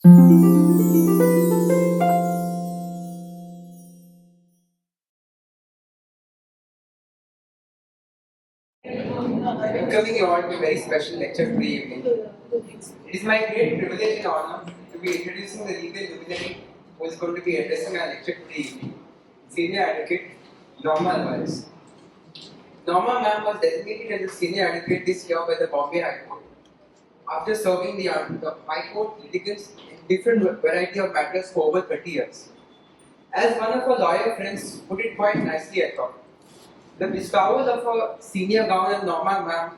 Welcoming you all to a very special lecture today evening. It is my great privilege and honor to be introducing the legal luminary who is going to be addressing our lecture today evening, Senior Advocate Norma Alvares. Norma ma'am was designated as a Senior Advocate this year by the Bombay High Court. After serving the High Court litigants in different variety of matters for over 30 years. As one of our lawyer friends put it quite nicely, I thought, the bestowal of a senior gown on Norma ma'am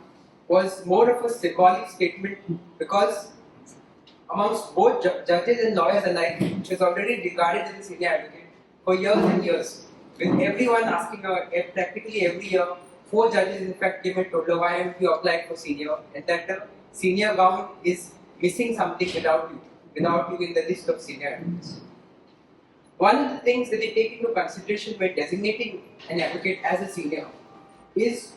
was more of a symbolic statement because amongst both judges and lawyers alike, she was already regarded as a senior advocate for years and years, with everyone asking her practically every year. 4 judges in fact came and told her, why haven't you applied for senior, and that the senior gown is missing something without you in the list of senior advocates. One of the things that they take into consideration when designating an advocate as a senior is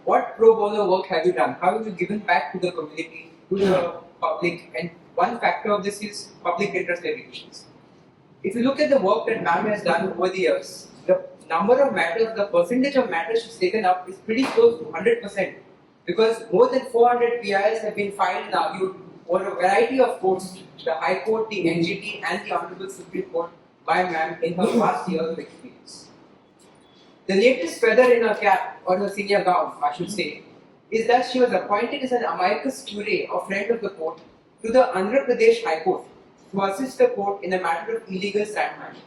what pro bono work have you done? How have you given back to the community, to the public? And one factor of this is public interest litigations. If you look at the work that ma'am has done over the years, the number of matters, the percentage of matters she's taken up is pretty close to 100%, because more than 400 PILs have been filed and argued over a variety of courts, the High Court, the NGT and the Honorable Supreme Court, by ma'am in her past years of experience. The latest feather in her cap, or her senior gown, I should say, is that she was appointed as an amicus curiae, or friend of the court, to the Andhra Pradesh High Court to assist the court in a matter of illegal sand mining.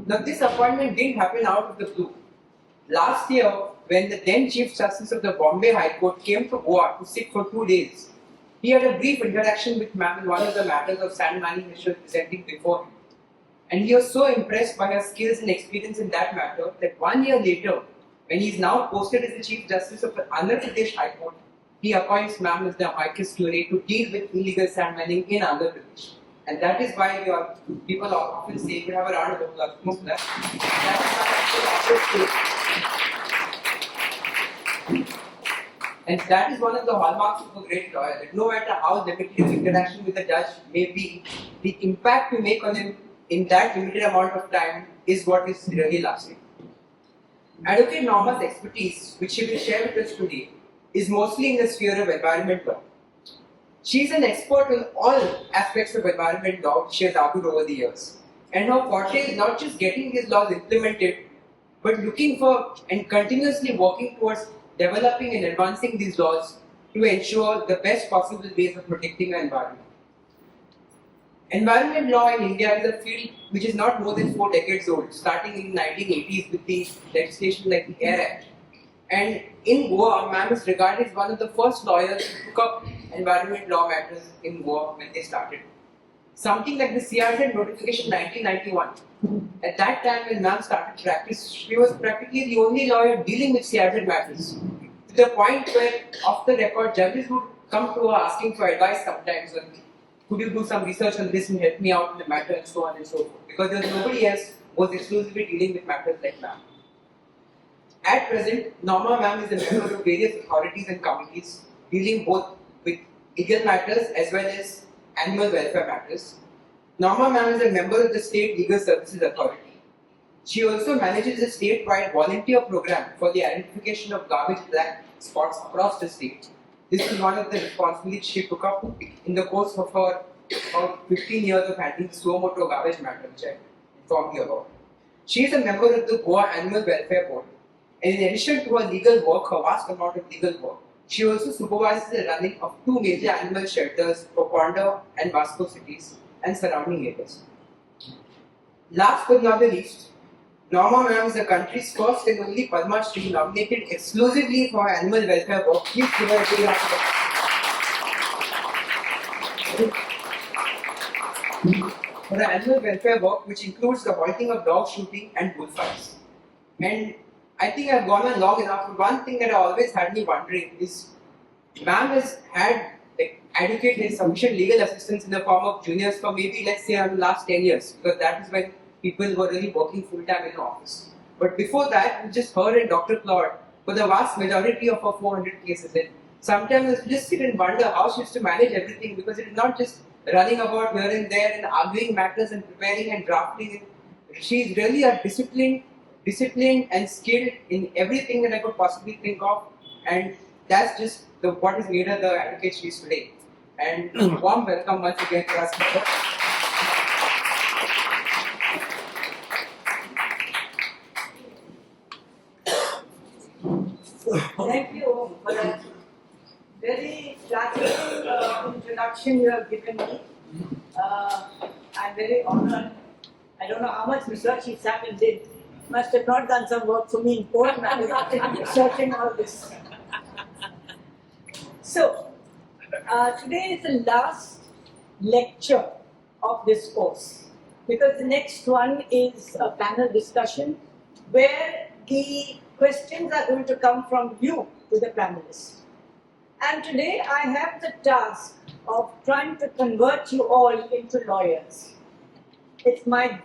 Now, this appointment didn't happen out of the blue. Last year, when the then Chief Justice of the Bombay High Court came to Goa to sit for 2 days, he had a brief interaction with ma'am in one of the matters of sand mining that she was presenting before him. And he was so impressed by her skills and experience in that matter that 1 year later, when he is now posted as the Chief Justice of the Andhra Pradesh High Court, he appoints ma'am as the amicus curiae to deal with illegal sand mining in Andhra Pradesh. And that is why people often say, you have a round of applause. And that is one of the hallmarks of a great lawyer, that no matter how limited his interaction with the judge may be, the impact you make on him in that limited amount of time is what is really lasting. Advocate Norma's expertise, which she will share with us today, is mostly in the sphere of environment law. She is an expert in all aspects of environment law she has argued over the years. And her forte is not just getting these laws implemented, but looking for and continuously working towards developing and advancing these laws to ensure the best possible ways of protecting the environment. Environment law in India is a field which is not more than 4 decades old, starting in the 1980s with the legislation like the Air Act. And in Goa, ma'am is regarded as one of the first lawyers who took up environment law matters in Goa when they started. Something like the CRZ notification 1991. At that time when ma'am started practice, she was practically the only lawyer dealing with CRZ matters. To the point where, off the record, judges would come to her asking for advice sometimes on, could you do some research on this and help me out in the matter, and so on and so forth. Because there was nobody else who was exclusively dealing with matters like ma'am. At present, Norma ma'am is a member of various authorities and committees dealing both with legal matters as well as animal welfare matters. Norma ma'am is a member of the State Legal Services Authority. She also manages a statewide volunteer program for the identification of garbage black spots across the state. This is one of the responsibilities she took up in the course of her about 15 years of handling the Suomoto garbage matter, which I informed you about. She is a member of the Goa Animal Welfare Board. And in addition to her legal work, her vast amount of legal work, she also supervises the running of 2 major animal shelters for Ponda and Vasco cities and surrounding areas. Last but not the least, Norma ma'am is the country's first and only Padma Shri nominated exclusively for her animal welfare work. Please give her a big round of applause. For the animal welfare work, which includes the halting of dog shooting and bullfights. And I think I've gone on long enough, but one thing that always had me wondering is, ma'am has had adequate and sufficient legal assistance in the form of juniors for maybe, let's say, the last 10 years, because that is when people were really working full-time in the office. But before that, it was just her and Dr. Claude for the vast majority of her 400 cases. And sometimes I just sit and wonder how she used to manage everything, because it is not just running about here and there and arguing matters and preparing and drafting. She's really a disciplined and skilled in everything that I could possibly think of, and that's just what has made her the advocate she is today. And warm welcome once again to us. Thank you for that very flattering introduction you have given me. I'm very honored. I don't know how much research he sat and did. Must have not done some work for me in court matters researching all this. So, today is the last lecture of this course, because the next one is a panel discussion where the questions are going to come from you to the panelists. And today I have the task of trying to convert you all into lawyers. It's my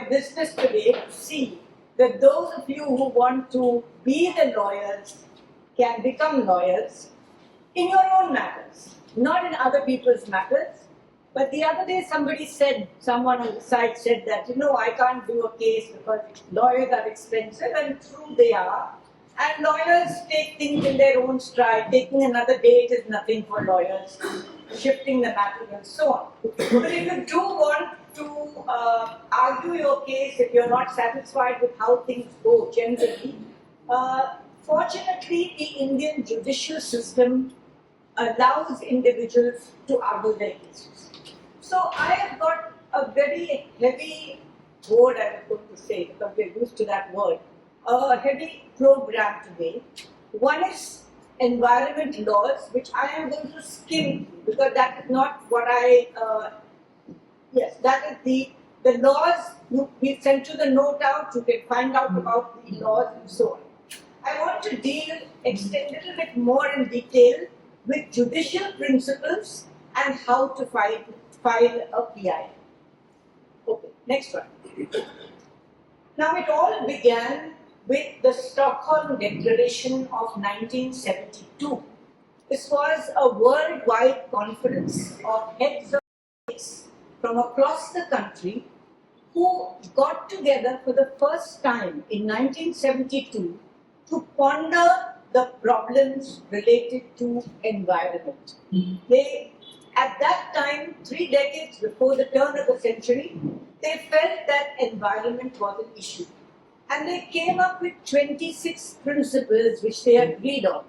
business today to see that those of you who want to be the lawyers can become lawyers in your own matters, not in other people's matters. But the other day someone on the side said that, I can't do a case because lawyers are expensive, and true they are. And lawyers take things in their own stride. Taking another date is nothing for lawyers, shifting the matter and so on. But if you do want to argue your case, if you're not satisfied with how things go generally, fortunately the Indian judicial system allows individuals to argue their cases. So I have got a very heavy board, I was going to say, because we're used to that word, a heavy program today. One is environment laws, which I am going to skim because that is not what that is the laws. We sent you the note out, you can find out about the laws and so on. I want to extend a little bit more in detail with judicial principles and how to file a PIL. Okay, next one. Now it all began with the Stockholm Declaration of 1972. This was a worldwide conference of heads of states from across the country who got together for the first time in 1972 to ponder the problems related to environment. They, at that time, 3 decades before the turn of the century, they felt that environment was an issue. And they came up with 26 principles which they agreed on.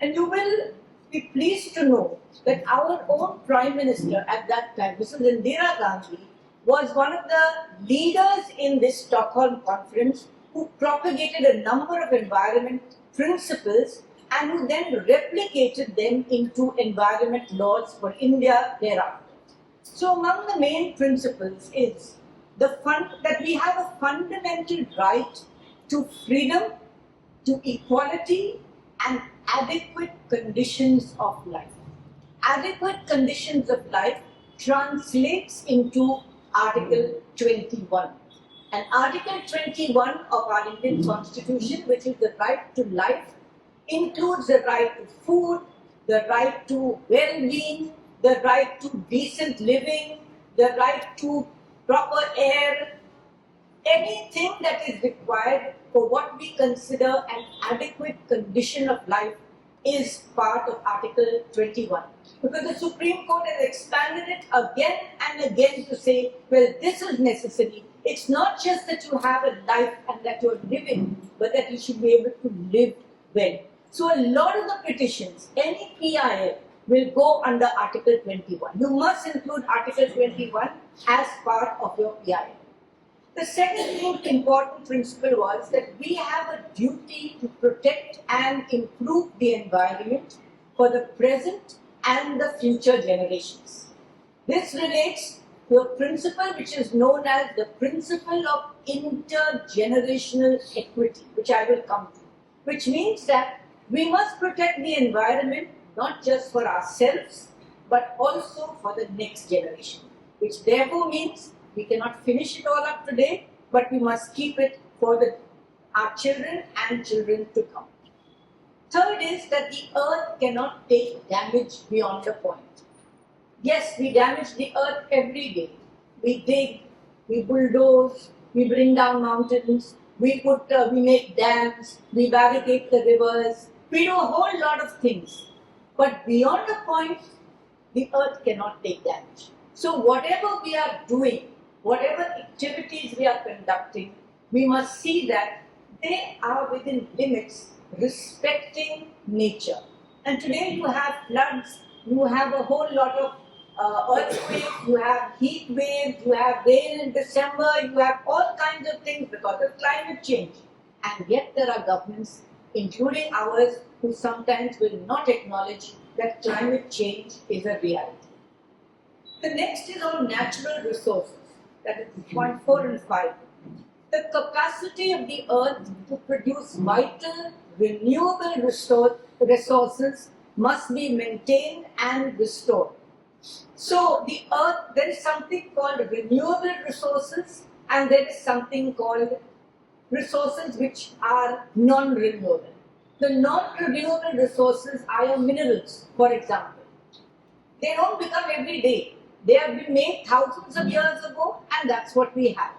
And you will be pleased to know that our own Prime Minister at that time, Mrs. Indira Gandhi, was one of the leaders in this Stockholm conference who propagated a number of environment principles and who then replicated them into environment laws for India thereafter. So among the main principles is that we have a fundamental right to freedom, to equality, and adequate conditions of life. Adequate conditions of life translates into Article 21. And Article 21 of our Indian Constitution, which is the right to life, includes the right to food, the right to well-being, the right to decent living, the right to proper air, anything that is required for what we consider an adequate condition of life is part of Article 21. Because the Supreme Court has expanded it again and again to say, well, this is necessary. It's not just that you have a life and that you're living, but that you should be able to live well. So a lot of the petitions, any PIL, will go under Article 21. You must include Article 21 as part of your PIL. The second important principle was that we have a duty to protect and improve the environment for the present and the future generations. This relates to a principle which is known as the principle of intergenerational equity, which I will come to, which means that we must protect the environment not just for ourselves, but also for the next generation, which therefore means we cannot finish it all up today, but we must keep it for our children and children to come. Third is that the earth cannot take damage beyond a point. Yes, we damage the earth every day. We dig, we bulldoze, we bring down mountains, we make dams, we barricade the rivers, we do a whole lot of things. But beyond a point, the earth cannot take damage. So whatever we are doing, whatever activities we are conducting, we must see that they are within limits respecting nature. And today you have floods, you have a whole lot of earthquakes, you have heat waves, you have rain in December, you have all kinds of things because of climate change. And yet there are governments, including ours, who sometimes will not acknowledge that climate change is a reality. The next is on natural resources, that is point 4 and 5. The capacity of the earth to produce vital, renewable resources must be maintained and restored. So the earth, there is something called renewable resources and there is something called resources which are non-renewable. The non-renewable resources are your minerals, for example. They don't become every day. They have been made thousands of years ago and that's what we have.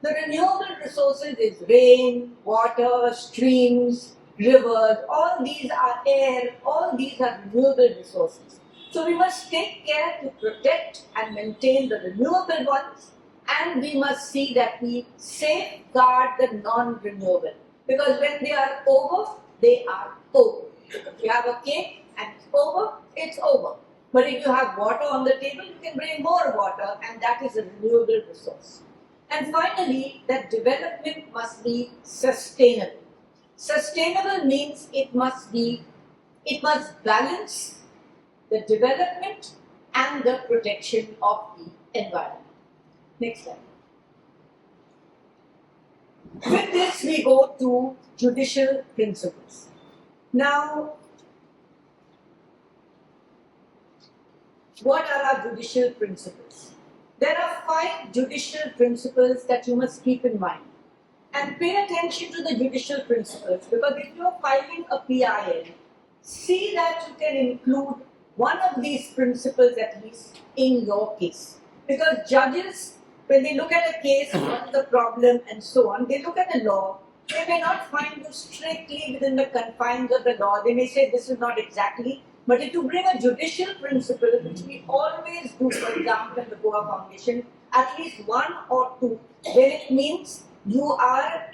The renewable resources is rain, water, streams, rivers, all these are air, all these are renewable resources. So we must take care to protect and maintain the renewable ones and we must see that we safeguard the non-renewable. Because when they are over, they are over. If you have a cake and it's over, it's over. But if you have water on the table, you can bring more water and that is a renewable resource. And finally, that development must be sustainable. Sustainable means it must balance the development and the protection of the environment. Next slide. With this, we go to judicial principles. Now, what are our judicial principles? There are 5 judicial principles that you must keep in mind. And pay attention to the judicial principles because if you are filing a PIL, see that you can include one of these principles at least in your case. Because judges, when they look at a case, what's the problem and so on, they look at the law. They may not find you strictly within the confines of the law. They may say this is not exactly. But if you bring a judicial principle, which we always do, for example, in the Goa Foundation, at least 1 or 2, then it means you are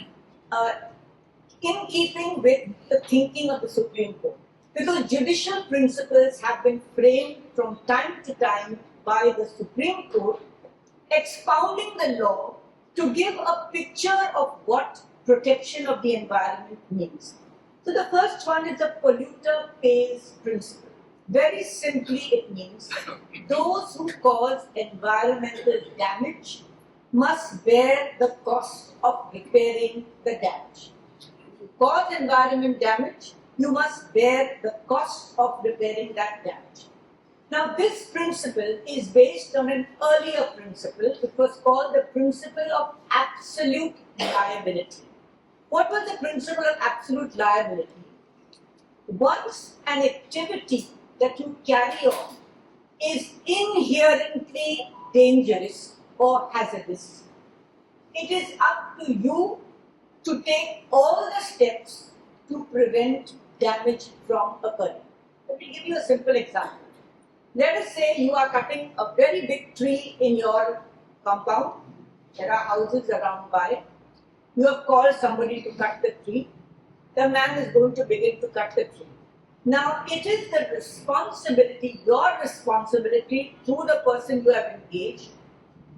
in keeping with the thinking of the Supreme Court. Because judicial principles have been framed from time to time by the Supreme Court, expounding the law to give a picture of what protection of the environment means. So the first one is the Polluter Pays Principle. Very simply it means those who cause environmental damage must bear the cost of repairing the damage. If you cause environment damage, you must bear the cost of repairing that damage. Now this principle is based on an earlier principle which was called the principle of absolute liability. What was the principle of absolute liability? Once an activity that you carry on is inherently dangerous or hazardous, it is up to you to take all the steps to prevent damage from occurring. Let me give you a simple example. Let us say you are cutting a very big tree in your compound. There are houses around by. You have called somebody to cut the tree. The man is going to begin to cut the tree. Now, it is the responsibility, your responsibility through the person you have engaged.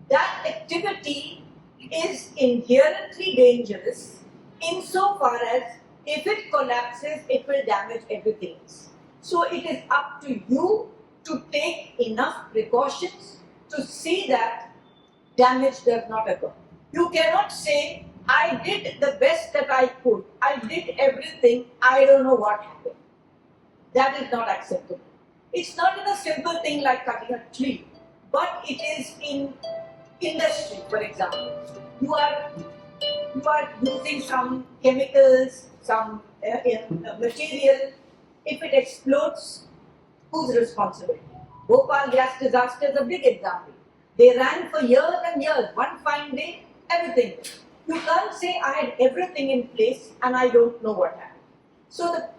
That activity is inherently dangerous insofar as if it collapses, it will damage everything else. So it is up to you to take enough precautions to see that damage does not occur. You cannot say, I did the best that I could. I did everything. I don't know what happened. That is not acceptable. It's not in a simple thing like cutting a tree, but it is in industry, for example. You are using some chemicals, some material. If it explodes, whose responsibility? Bhopal gas disaster is a big example. They ran for years and years. One fine day, everything. You can't say I had everything in place and I don't know what happened. So the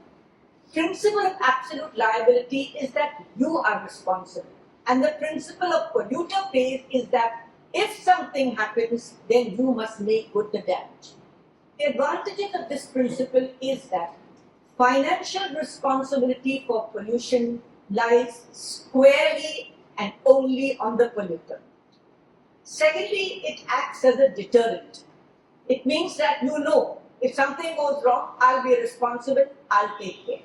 principle of absolute liability is that you are responsible. And the principle of polluter pays is that if something happens, then you must make good the damage. The advantages of this principle is that financial responsibility for pollution lies squarely and only on the polluter. Secondly, it acts as a deterrent. It means that you know, if something goes wrong, I'll be responsible, I'll take care.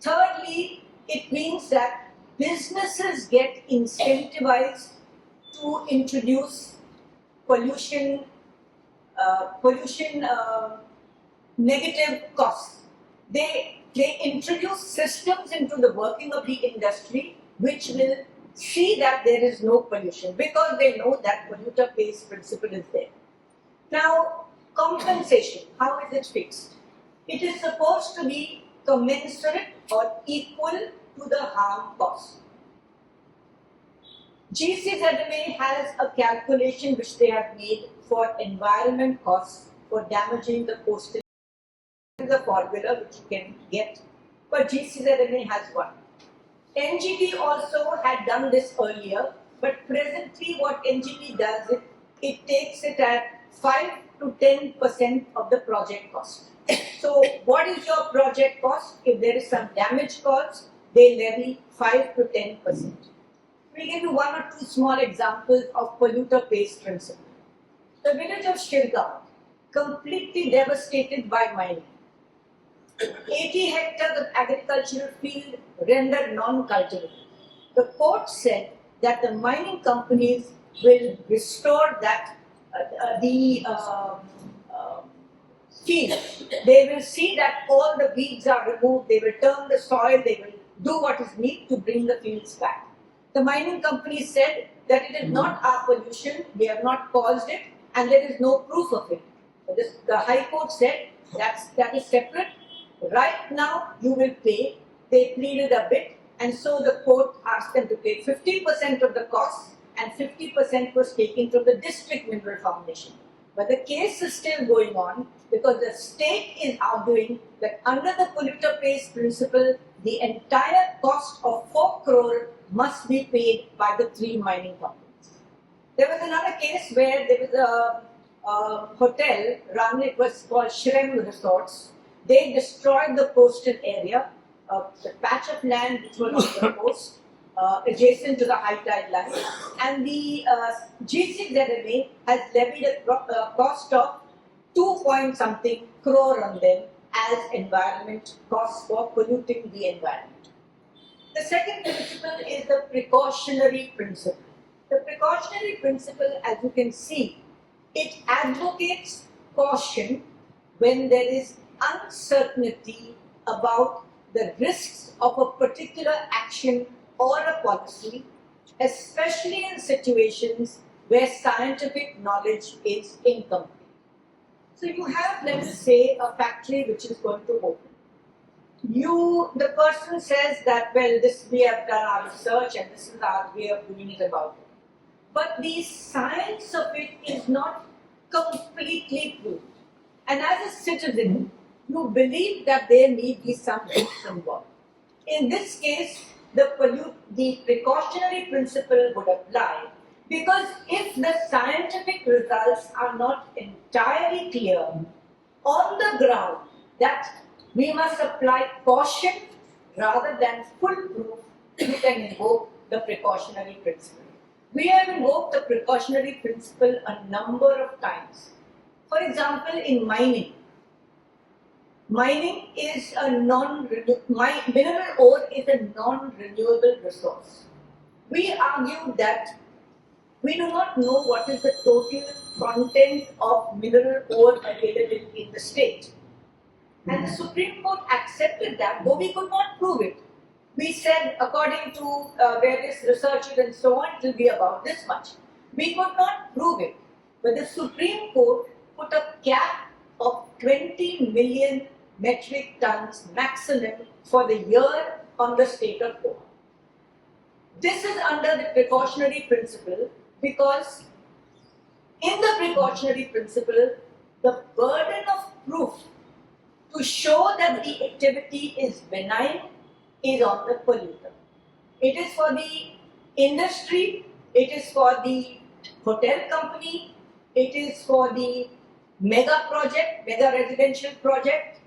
Thirdly, it means that businesses get incentivized to introduce pollution negative costs. They introduce systems into the working of the industry which will see that there is no pollution because they know that polluter pays principle is there. Now, compensation, how is it fixed? It is supposed to be commensurate or equal to the harm cost. GCZMA has a calculation which they have made for environment costs for damaging the coastal. There is a formula which you can get, but GCZMA has one. NGT also had done this earlier, but presently what NGT does is it takes it at 5 to 10% of the project cost. So what is your project cost? If there is some damage caused, they levy 5 to 10%. We'll give you one or two small examples of polluter pays principle. The village of Shirgaon, completely devastated by mining. 80 hectares of agricultural field rendered non-cultivable. The court said that the mining companies will restore that field. They will see that all the weeds are removed, they will turn the soil, they will do what is needed to bring the fields back. The mining company said that it is not our pollution, they have not caused it, and there is no proof of it. The High Court said that is separate. Right now, you will pay. They pleaded a bit, and so the court asked them to pay 50% of the cost, and 50% was taken from the District Mineral Foundation. But the case is still going on because the state is arguing that under the polluter pays principle, the entire cost of 4 crore must be paid by the 3 mining companies. There was another case where there was a hotel run, it was called Shrem Resorts. They destroyed the coastal area, the patch of land which was on the coast, adjacent to the high tide line, and the GCZMA has levied a cost of 2-point-something crore on them as environment costs for polluting the environment. The second principle is the precautionary principle. The precautionary principle, as you can see, it advocates caution when there is uncertainty about the risks of a particular action or a policy, especially in situations where scientific knowledge is incomplete. So you have, let us say, a factory which is going to open. The person says that, well, this we have done our research and this is our way of doing it about it. But the science of it is not completely proved. And as a citizen, you believe that there may be some risks involved. In this case, the precautionary principle would apply because if the scientific results are not entirely clear on the ground that we must apply caution rather than full proof, you can invoke the precautionary principle. We have invoked the precautionary principle a number of times. For example, in mining is mineral ore is a non-renewable resource. We argue that we do not know what is the total content of mineral ore available in the state. And the Supreme Court accepted that, though we could not prove it. We said, according to various researchers and so on, it will be about this much. We could not prove it. But the Supreme Court put a cap of 20 million metric tons maximum for the year on the state of Goa. This is under the precautionary principle because in the precautionary principle, the burden of proof to show that the activity is benign is on the polluter. It is for the industry, it is for the hotel company, it is for the mega project, mega residential project,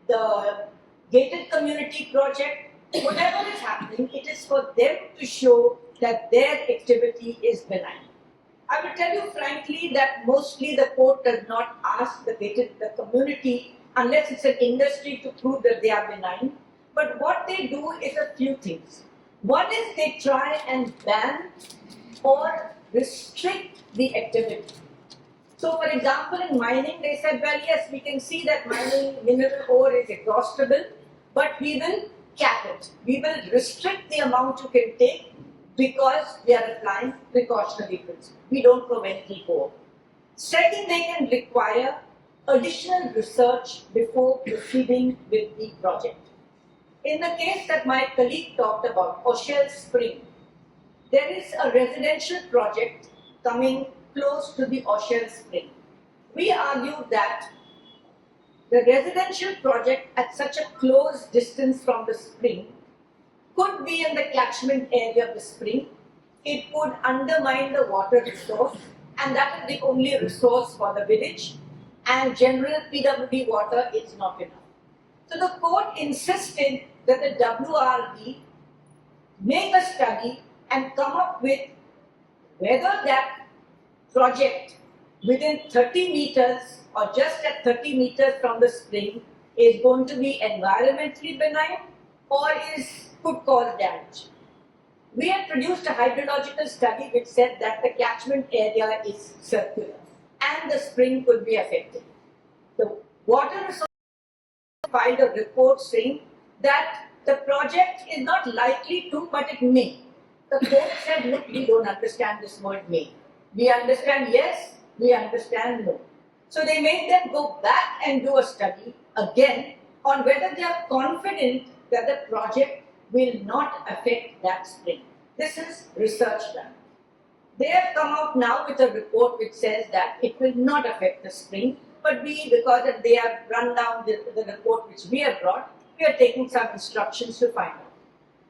the gated community project, whatever is happening, it is for them to show that their activity is benign. I will tell you frankly that mostly the court does not ask the community unless it's an industry to prove that they are benign. But what they do is a few things. One is they try and ban or restrict the activity. So for example, in mining, they said, well, yes, we can see that mining mineral ore is exhaustible, but we will cap it. We will restrict the amount you can take because we are applying precautionary principle. We don't prevent ore. Second, they can require additional research before proceeding with the project. In the case that my colleague talked about, Oshel Spring, there is a residential project coming close to the Oshel Spring. We argued that the residential project at such a close distance from the spring could be in the catchment area of the spring. It would undermine the water resource, and that is the only resource for the village, and general PWD water is not enough. So the court insisted that the WRD make a study and come up with whether that project within 30 meters or just at 30 meters from the spring is going to be environmentally benign or could cause damage. We had produced a hydrological study which said that the catchment area is circular and the spring could be affected. The water resources filed a report saying that the project is not likely to, but it may. The court said, look, we don't understand this word may. We understand yes, we understand no. So they made them go back and do a study again on whether they are confident that the project will not affect that spring. This is research done. They have come out now with a report which says that it will not affect the spring, but because they have run down the report which we have brought, we are taking some instructions to find out.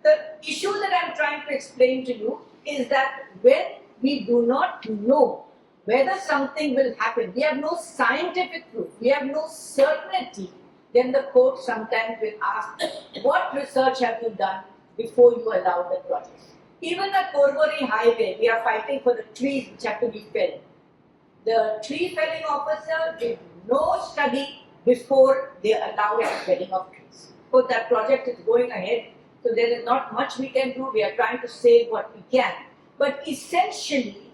The issue that I am trying to explain to you is that when we do not know whether something will happen, we have no scientific proof, we have no certainty, then the court sometimes will ask, what research have you done before you allow the project? Even the Korbori highway, we are fighting for the trees which have to be felled. The tree felling officer did no study before they allowed the felling of trees. So that project is going ahead, so there is not much we can do. We are trying to save what we can. But essentially,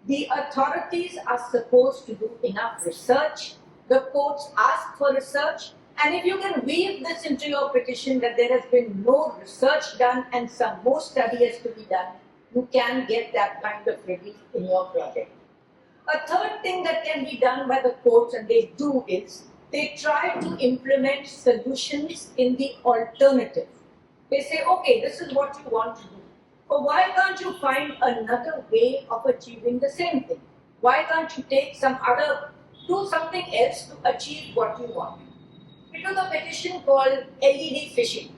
the authorities are supposed to do enough research. The courts ask for research. And if you can weave this into your petition that there has been no research done and some more study has to be done, you can get that kind of relief in your project. A third thing that can be done by the courts, and they do, is they try to implement solutions in the alternative. They say, okay, this is what you want to do. But why can't you find another way of achieving the same thing? Why can't you do something else to achieve what you want? We took a petition called LED fishing.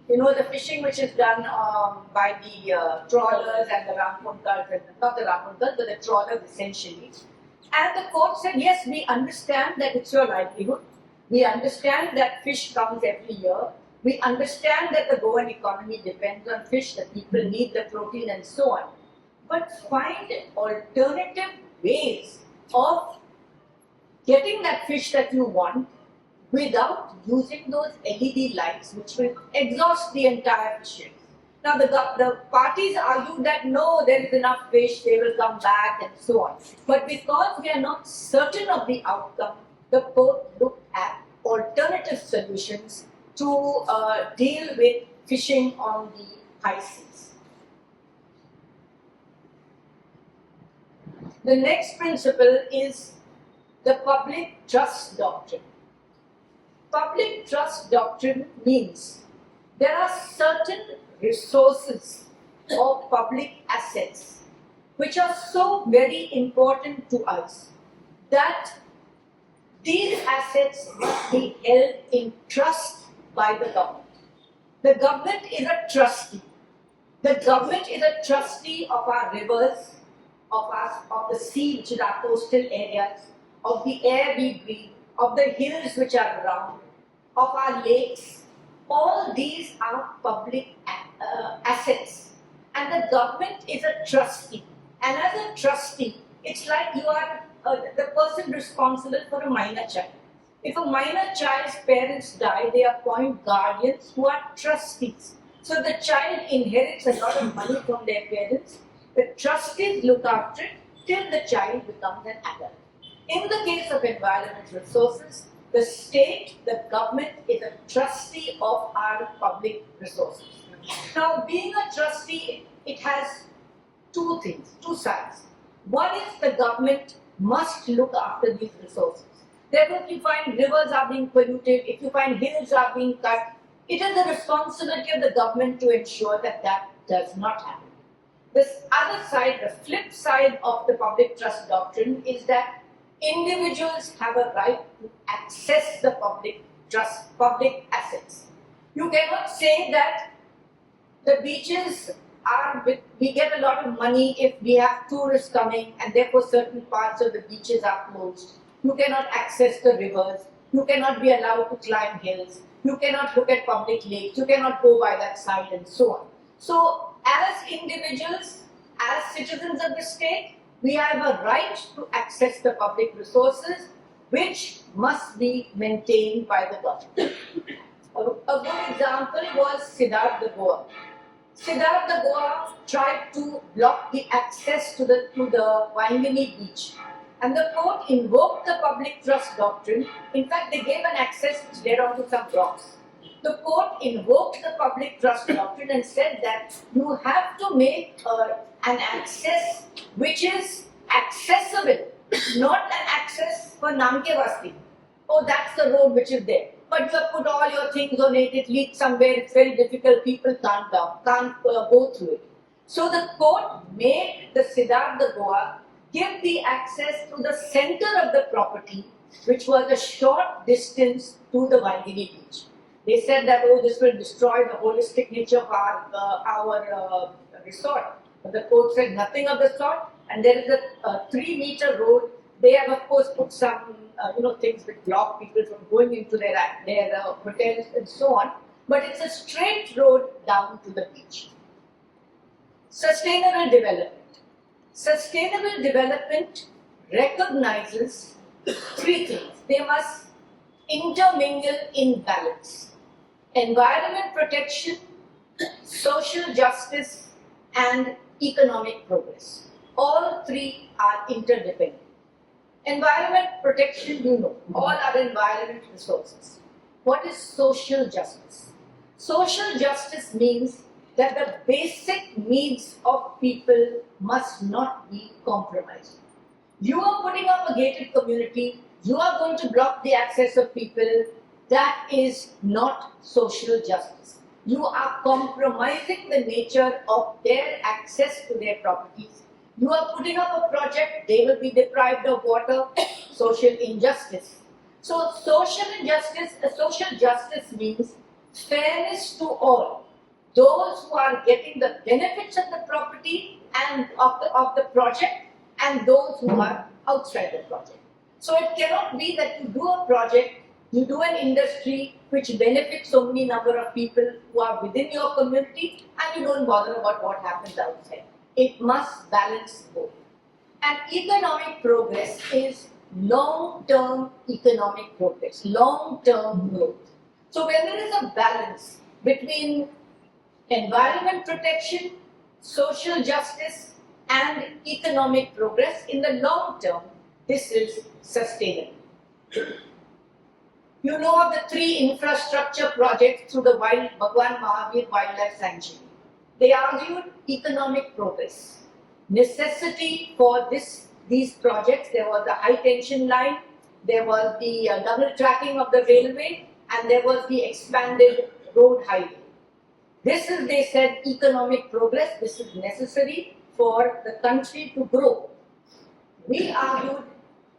You know, the fishing which is done by the trawlers and the rampunkals, not the rampunkals, but the trawlers essentially. And the court said, yes, we understand that it's your livelihood. We understand that fish comes every year. We understand that the Goan economy depends on fish, that people need the protein and so on. But find alternative ways of getting that fish that you want without using those LED lights which will exhaust the entire fishery. Now the parties argue that no, there is enough fish, they will come back and so on. But because we are not certain of the outcome, the court looked at alternative solutions to deal with fishing on the high seas. The next principle is the Public Trust Doctrine. Public Trust Doctrine means there are certain resources of public assets, which are so very important to us, that these assets must be held in trust by the government. The government is a trustee. The government is a trustee of our rivers, of the sea, which is our coastal areas, of the air we breathe, of the hills which are around, of our lakes. All these are public assets, and the government is a trustee. And as a trustee, it's like you are the person responsible for a minor child. If a minor child's parents die, they appoint guardians who are trustees. So the child inherits a lot of money from their parents. The trustees look after it till the child becomes an adult. In the case of environmental resources, the state, the government is a trustee of our public resources. Now, being a trustee, it has two things, two sides. One is the government must look after these resources. Therefore, if you find rivers are being polluted, if you find hills are being cut, it is the responsibility of the government to ensure that that does not happen. This other side, the flip side of the Public Trust Doctrine, is that individuals have a right to access the public assets. You cannot say that the beaches we get a lot of money if we have tourists coming, and therefore certain parts of the beaches are closed. You cannot access the rivers. You cannot be allowed to climb hills. You cannot look at public lakes. You cannot go by that side, and so on. So, as individuals, as citizens of the state, we have a right to access the public resources, which must be maintained by the government. A good example was Sr.Adv.Norma. Sr.Adv.Norma tried to block the access to the Wangini beach, and the court invoked the Public Trust Doctrine. In fact, they gave an access which led onto some rocks. The court invoked the Public Trust Doctrine and said that you have to make an access which is accessible, not an access for Namke Vasti. Oh, that's the road which is there. But you have put all your things on it, it leaks somewhere, it's very difficult, people can't go through it. So the court made the Sr.Adv.Norma give the access to the center of the property, which was a short distance to the Wangini beach. They said that, oh, this will destroy the holistic nature of our resort. But the court said nothing of the sort, and there is a 3-meter road. They have, of course, put some things which block people from going into their hotels and so on. But it's a straight road down to the beach. Sustainable development. Sustainable development recognizes 3 things. They must intermingle in balance. Environment protection, social justice, and economic progress. All 3 are interdependent. Environment protection, all are environment resources. What is social justice? Social justice means that the basic needs of people must not be compromised. You are putting up a gated community, you are going to block the access of people. That is not social justice. You are compromising the nature of their access to their properties. You are putting up a project, they will be deprived of water, social injustice. So social justice means fairness to all. Those who are getting the benefits of the property and of the project, and those who are outside the project. So it cannot be that you do a project, you do an industry which benefits so many number of people who are within your community, and you don't bother about what happens outside. It must balance both. And economic progress is long-term economic progress, long-term growth. So when there is a balance between environment protection, social justice, and economic progress in the long term, this is sustainable. You know of the 3 infrastructure projects through the Bhagwan Mahavir Wildlife Sanctuary. They argued economic progress, necessity for these projects. There was the high tension line, there was the double tracking of the railway, and there was the expanded road highway. This is, they said, economic progress. This is necessary for the country to grow. We argued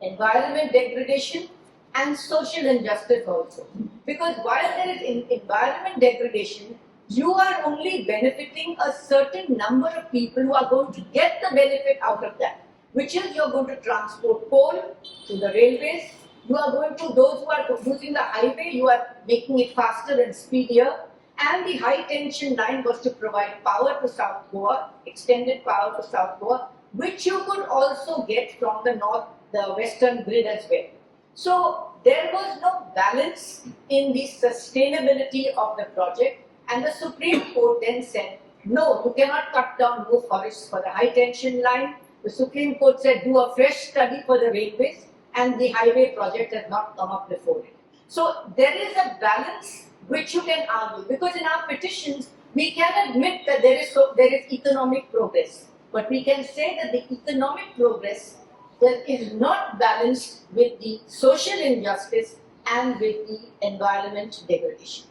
environment degradation and social injustice also. Because while there is environment degradation, you are only benefiting a certain number of people who are going to get the benefit out of that, which is you're going to transport coal to the railways, you are going to, those who are using the highway, you are making it faster and speedier, and the high tension line was to provide power to South Goa, extended power to South Goa, which you could also get from the western grid as well. So there was no balance in the sustainability of the project, and the Supreme Court then said, no, you cannot cut down more forests for the high tension line. The Supreme Court said, do a fresh study for the railways, and the highway project has not come up before it. So there is a balance which you can argue, because in our petitions we can admit that there is economic progress, but we can say that the economic progress that is not balanced with the social injustice and with the environment degradation.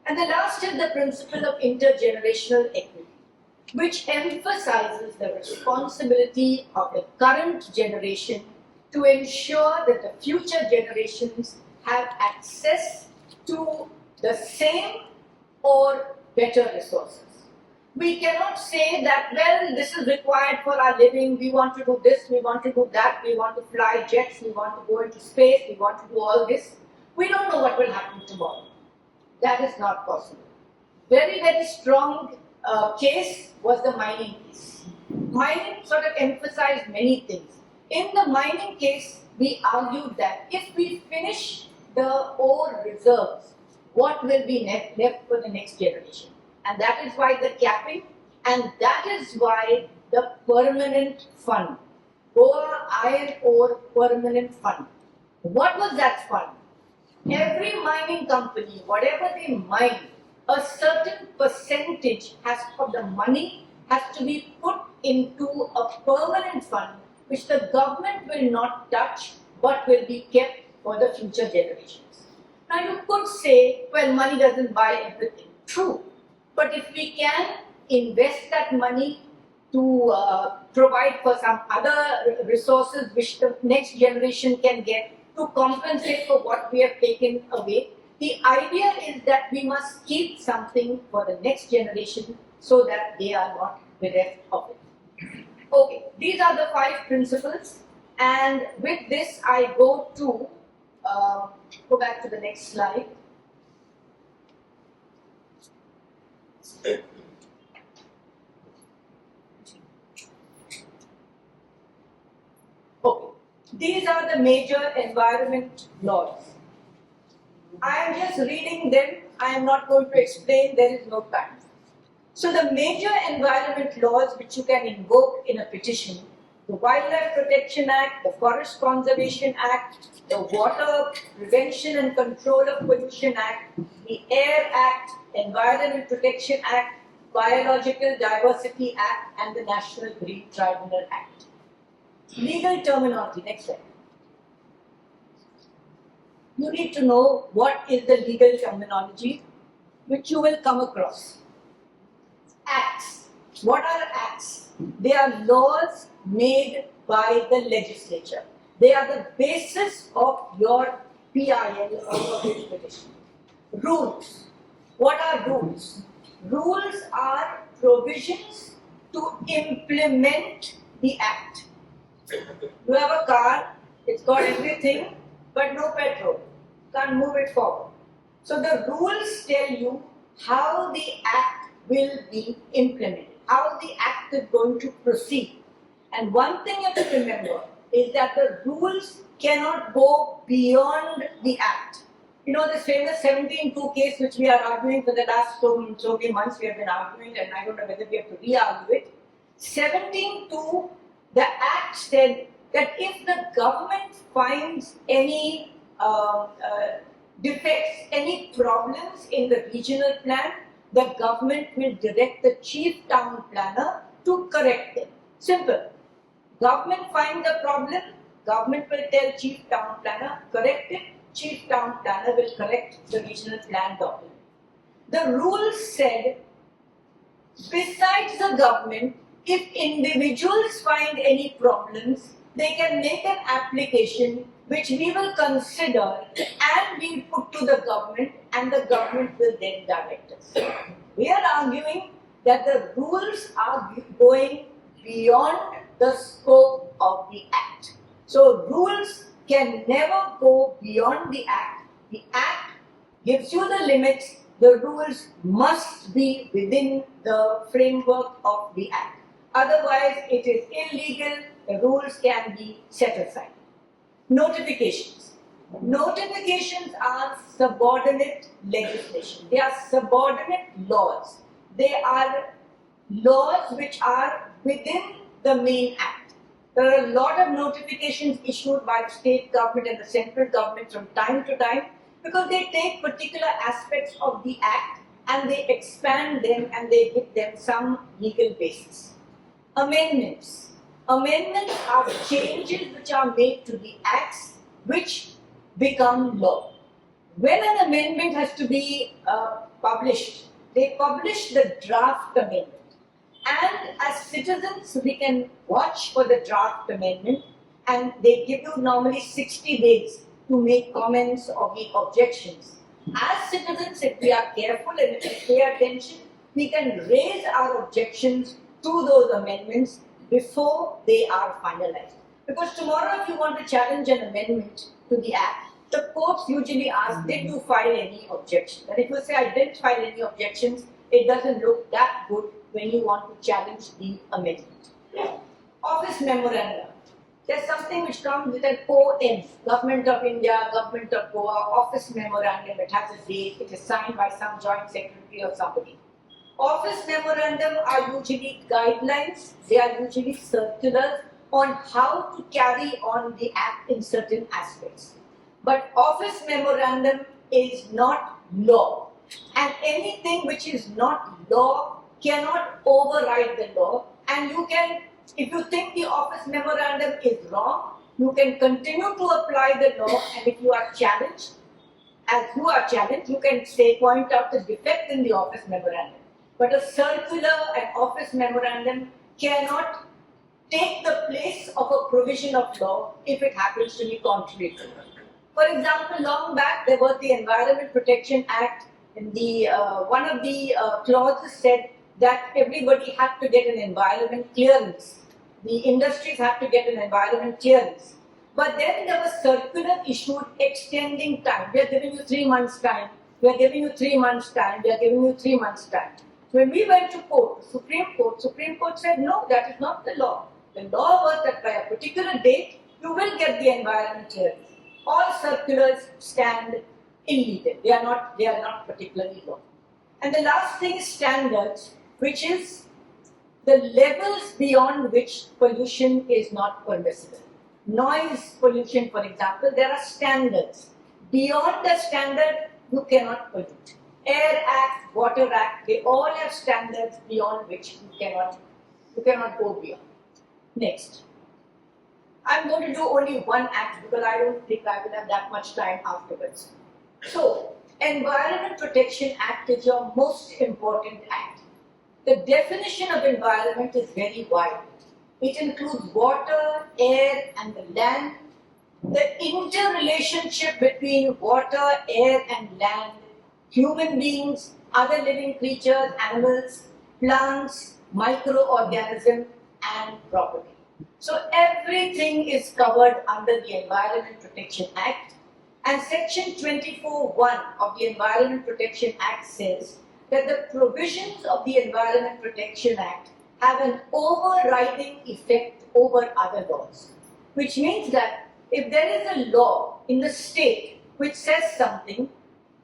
And the last is the principle of intergenerational equity, which emphasizes the responsibility of the current generation to ensure that the future generations have access to the same or better resources. We cannot say that, well, this is required for our living, we want to do this, we want to do that, we want to fly jets, we want to go into space, we want to do all this. We don't know what will happen tomorrow. That is not possible. Very, very strong case was the mining case. Mining sort of emphasized many things. In the mining case, we argued that if we finish the ore reserves, what will be left for the next generation? And that is why the capping, and that is why the permanent fund, Goa Iron Ore Permanent Fund. What was that fund? Every mining company, whatever they mine, a certain percentage of the money has to be put into a permanent fund which the government will not touch but will be kept for the future generations. Now you could say, well, money doesn't buy everything. True. But if we can invest that money to provide for some other resources which the next generation can get, to compensate for what we have taken away, the idea is that we must keep something for the next generation so that they are not bereft of it. Okay, these are the 5 principles, and with this I go to, go back to the next slide. Okay, these are the major environment laws. I am just reading them, I am not going to explain, there is no time. So the major environment laws which you can invoke in a petition: the Wildlife Protection Act, the Forest Conservation Act, the Water Prevention and Control of Pollution Act, the Air Act, Environment Protection Act, Biological Diversity Act, and the National Green Tribunal Act. Legal terminology, next slide. You need to know what is the legal terminology which you will come across. Acts. What are acts? They are laws made by the legislature. They are the basis of your PIL or your petition. Rules. What are rules? Rules are provisions to implement the act. You have a car, it's got everything, but no petrol. Can't move it forward. So the rules tell you how the act will be implemented, how the act is going to proceed. And one thing you have to remember is that the rules cannot go beyond the act. You know this famous 17-2 case which we are arguing for the last so many months, we have been arguing, and I don't know whether we have to re-argue it. 17-2, the act said that if the government finds any defects, any problems in the regional plan, the government will direct the chief town planner to correct them. Simple. Government finds the problem, government will tell chief town planner, correct it, chief town planner will correct the regional plan document. The rules said, besides the government, if individuals find any problems, they can make an application which we will consider and we put to the government, and the government will then direct us. We are arguing that the rules are going beyond the scope of the Act. So rules can never go beyond the Act. The Act gives you the limits. The rules must be within the framework of the Act. Otherwise, it is illegal. The rules can be set aside. Notifications. Notifications are subordinate legislation. They are subordinate laws. They are laws which are within the main Act. There are a lot of notifications issued by the state government and the central government from time to time because they take particular aspects of the Act and they expand them and they give them some legal basis. Amendments. Amendments are changes which are made to the Acts which become law. When an amendment has to be published, they publish the draft amendment. And as citizens, we can watch for the draft amendment and they give you normally 60 days to make comments or make objections. As citizens, if we are careful and if we pay attention, we can raise our objections to those amendments before they are finalized. Because tomorrow if you want to challenge an amendment to the Act, the courts usually ask, did you file any objections? And if you say, I didn't file any objections, it doesn't look that good when you want to challenge the amendment. Office memorandum. There's something which comes with an OM, Government of India, Government of Goa, Office memorandum. It has a date, it is signed by some joint secretary or somebody. Office memorandum are usually guidelines, they are usually circulars on how to carry on the Act in certain aspects. But office memorandum is not law. And anything which is not law cannot override the law. And you can, if you think the office memorandum is wrong, you can continue to apply the law, and if you are challenged, you can say, point out the defect in the office memorandum. But a circular and office memorandum cannot take the place of a provision of law if it happens to be contrary to law. For example, long back there was the Environment Protection Act, and the one of the clauses said that everybody had to get an environment clearance. The industries had to get an environment clearance. But then there was circular issued extending time. We are giving you 3 months time. We are giving you 3 months time. We are giving you 3 months time. When we went to court, Supreme Court said, no, that is not the law. The law was that by a particular date, you will get the environment clearance. All circulars stand illegal. They are not particularly law. And the last thing is standards, which is the levels beyond which pollution is not permissible. Noise pollution, for example, there are standards. Beyond the standard, you cannot pollute. Air Act, Water Act, they all have standards beyond which you cannot go beyond. Next. I'm going to do only one act because I don't think I will have that much time afterwards. So, Environment Protection Act is your most important act. The definition of environment is very wide. It includes water, air, and the land. The interrelationship between water, air, and land, human beings, other living creatures, animals, plants, microorganisms, and property. So everything is covered under the Environment Protection Act, and Section 24(1) of the Environment Protection Act says that the provisions of the Environment Protection Act have an overriding effect over other laws. Which means that if there is a law in the state which says something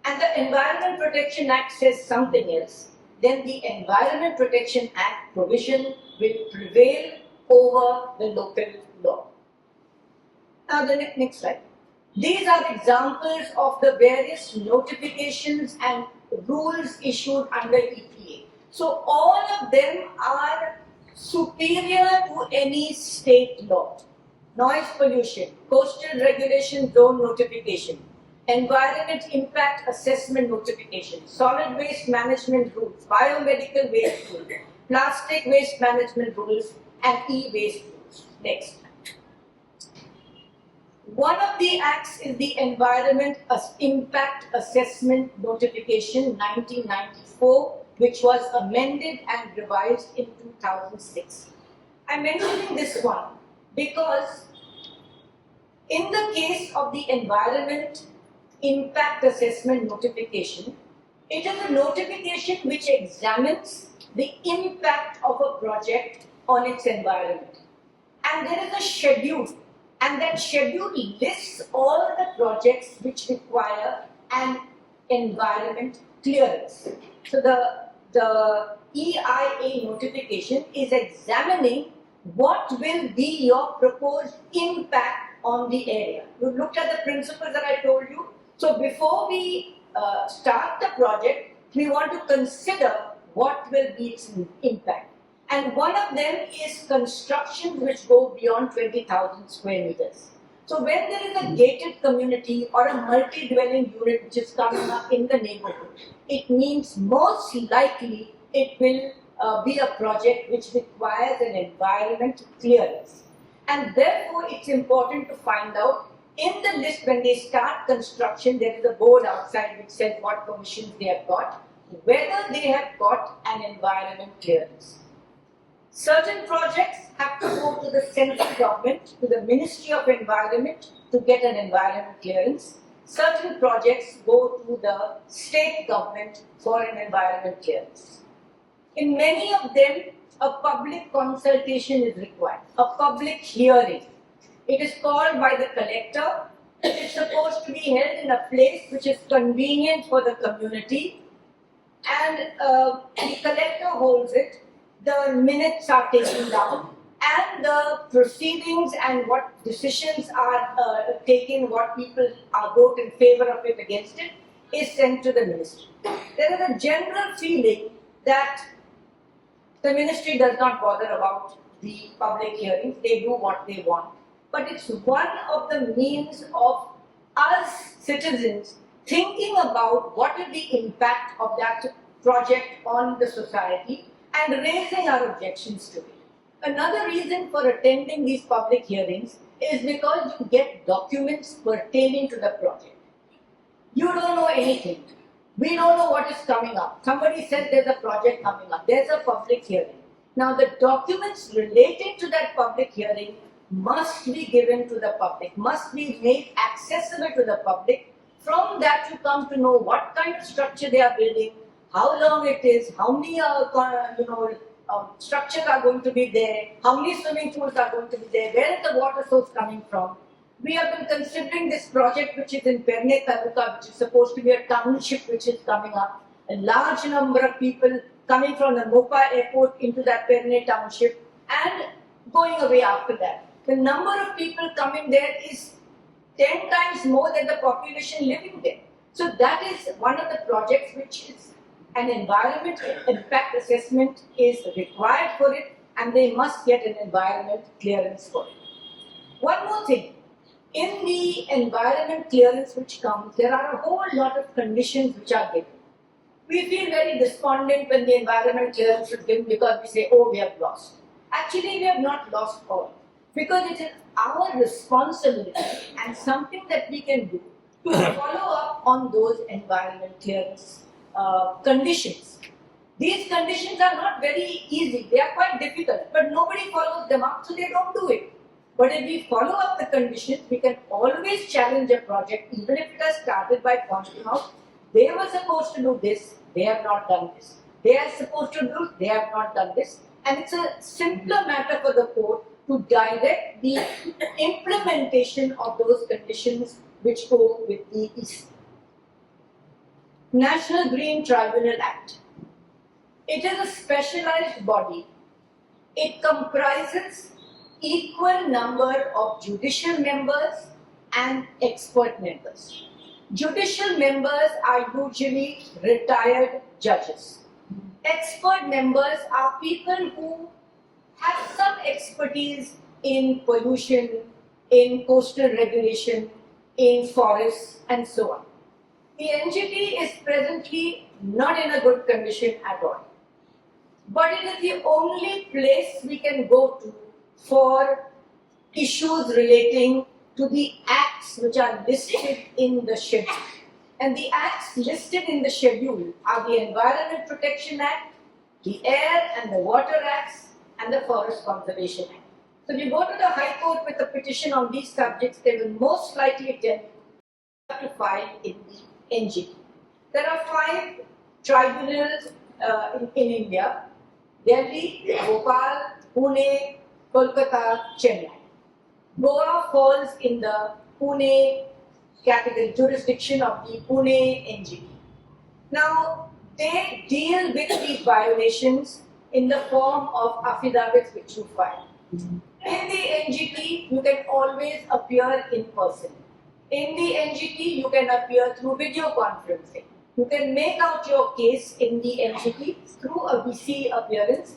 and the Environment Protection Act says something else, then the Environment Protection Act provision will prevail over the local law. Now the next slide. These are examples of the various notifications and rules issued under EPA. So all of them are superior to any state law. Noise pollution, coastal regulation zone notification, environment impact assessment notification, solid waste management rules, biomedical waste rules, plastic waste management rules, and e-waste rules. Next. One of the acts is the Environment Impact Assessment Notification 1994, which was amended and revised in 2006. I'm mentioning this one because in the case of the Environment Impact Assessment Notification, it is a notification which examines the impact of a project on its environment. And there is a schedule, and that schedule lists all the projects which require an environment clearance. So the EIA notification is examining what will be your proposed impact on the area. You looked at the principles that I told you. So before we start the project, we want to consider what will be its impact. And one of them is construction which go beyond 20,000 square meters. So when there is a gated community or a multi-dwelling unit which is coming up in the neighborhood, it means most likely it will be a project which requires an environment clearance. And therefore it's important to find out in the list when they start construction, there is a board outside which says what permissions they have got, whether they have got an environment clearance. Certain projects have to go to the central government, to the Ministry of Environment to get an environment clearance. Certain projects go to the state government for an environment clearance. In many of them, a public consultation is required, a public hearing. It is called by the collector. It is supposed to be held in a place which is convenient for the community, and the collector holds it. The minutes are taken down, and the proceedings and what decisions are taken, what people are vote in favor of it, against it, is sent to the ministry. There is a general feeling that the ministry does not bother about the public hearings, they do what they want. But it's one of the means of us citizens thinking about what is the impact of that project on the society and raising our objections to it. Another reason for attending these public hearings is because you get documents pertaining to the project. You don't know anything. We don't know what is coming up. Somebody said there's a project coming up. There's a public hearing. Now the documents related to that public hearing must be given to the public, must be made accessible to the public. From that you come to know what kind of structure they are building, how long it is, how many structures are going to be there, how many swimming pools are going to be there, where is the water source coming from. We have been considering this project which is in Perne Taluka, which is supposed to be a township which is coming up. A large number of people coming from the Mopa airport into that Perne township and going away after that. The number of people coming there is 10 times more than the population living there. So that is one of the projects which is an environment impact assessment is required for it, and they must get an environment clearance for it. One more thing, in the environment clearance which comes, there are a whole lot of conditions which are given. We feel very despondent when the environment clearance is given because we say, oh, we have lost. Actually, we have not lost all, because it is our responsibility and something that we can do to follow up on those environment clearance conditions. These conditions are not very easy, they are quite difficult, but nobody follows them up, so they don't do it. But if we follow up the conditions, we can always challenge a project, even if it has started by pointing out, they were supposed to do this, they have not done this. They are supposed to do, they have not done this. And it's a simpler matter for the court to direct the implementation of those conditions which go with the EC. National Green Tribunal Act. It is a specialized body. It comprises equal number of judicial members and expert members. Judicial members are usually retired judges. Expert members are people who have some expertise in pollution, in coastal regulation, in forests and so on. The NGT is presently not in a good condition at all. But it is the only place we can go to for issues relating to the acts which are listed in the schedule. And the acts listed in the schedule are the Environment Protection Act, the Air and the Water Acts, and the Forest Conservation Act. So if you go to the High Court with a petition on these subjects, they will most likely tell you to file in the NGT. There are 5 tribunals in India: Delhi, Bhopal, Pune, Kolkata, Chennai. Goa falls in the Pune category, jurisdiction of the Pune NGT. Now, they deal with these violations in the form of affidavits which you file. In the NGT, you can always appear in person. In the NGT, you can appear through video conferencing. You can make out your case in the NGT through a VC appearance.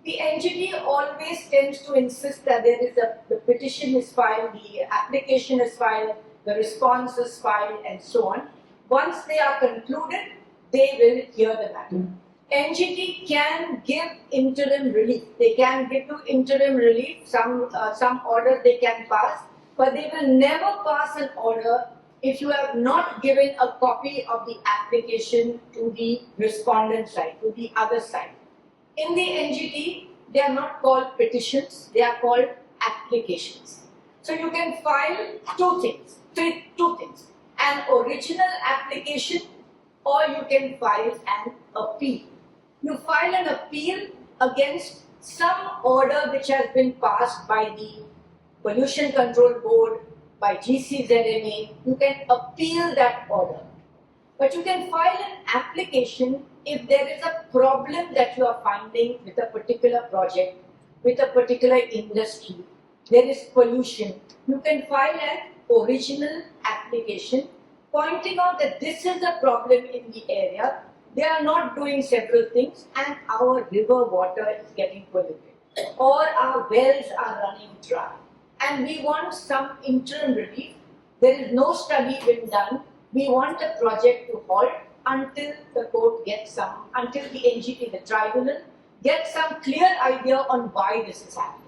The NGT always tends to insist that the petition is filed, the application is filed, the response is filed, and so on. Once they are concluded, they will hear the matter. NGT can give interim relief. They can give you interim relief, some order they can pass, but they will never pass an order if you have not given a copy of the application to the respondent side, to the other side. In the NGT, they are not called petitions, they are called applications. So you can file two things, an original application or you can file an appeal. You file an appeal against some order which has been passed by the Pollution Control Board, by GCZMA. You can appeal that order. But you can file an application if there is a problem that you are finding with a particular project, with a particular industry. There is pollution. You can file an original application pointing out that this is a problem in the area. They are not doing several things and our river water is getting polluted or our wells are running dry and we want some interim relief. There is no study been done. We want a project to halt until the court gets until the NGT, the tribunal, gets some clear idea on why this is happening.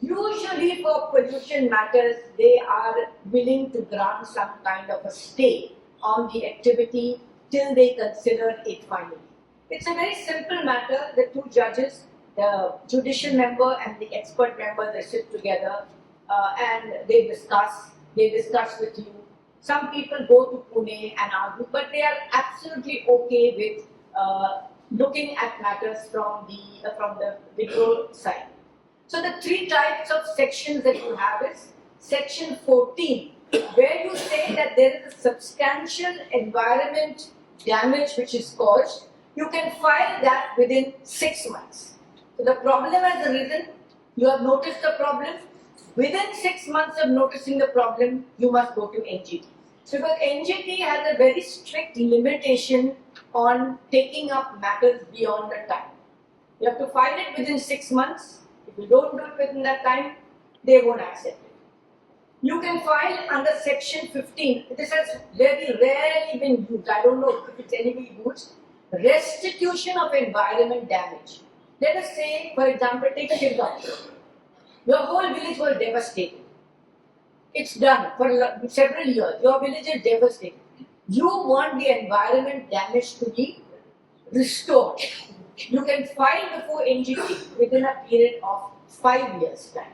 Usually for pollution matters, they are willing to grant some kind of a stay on the activity till they consider it finally. It's a very simple matter. The two judges, the judicial member and the expert member, they sit together and they discuss with you. Some people go to Pune and argue, but they are absolutely okay with looking at matters from the legal side. So the 3 types of sections that you have is section 14, where you say that there is a substantial environment damage which is caused. You can file that within 6 months. So the problem has arisen, you have noticed the problem. Within 6 months of noticing the problem, you must go to NGT. So because NGT has a very strict limitation on taking up matters beyond the time. You have to file it within 6 months. If you don't do it within that time, they won't accept it. You can file under section 15. This has very rarely been used. I don't know if it's anyway used. Restitution of environment damage. Let us say, for example, take Shirgam. Your whole village was devastated. It's done for several years. Your village is devastated. You want the environment damage to be restored. You can file before NGT within a period of 5 years' time.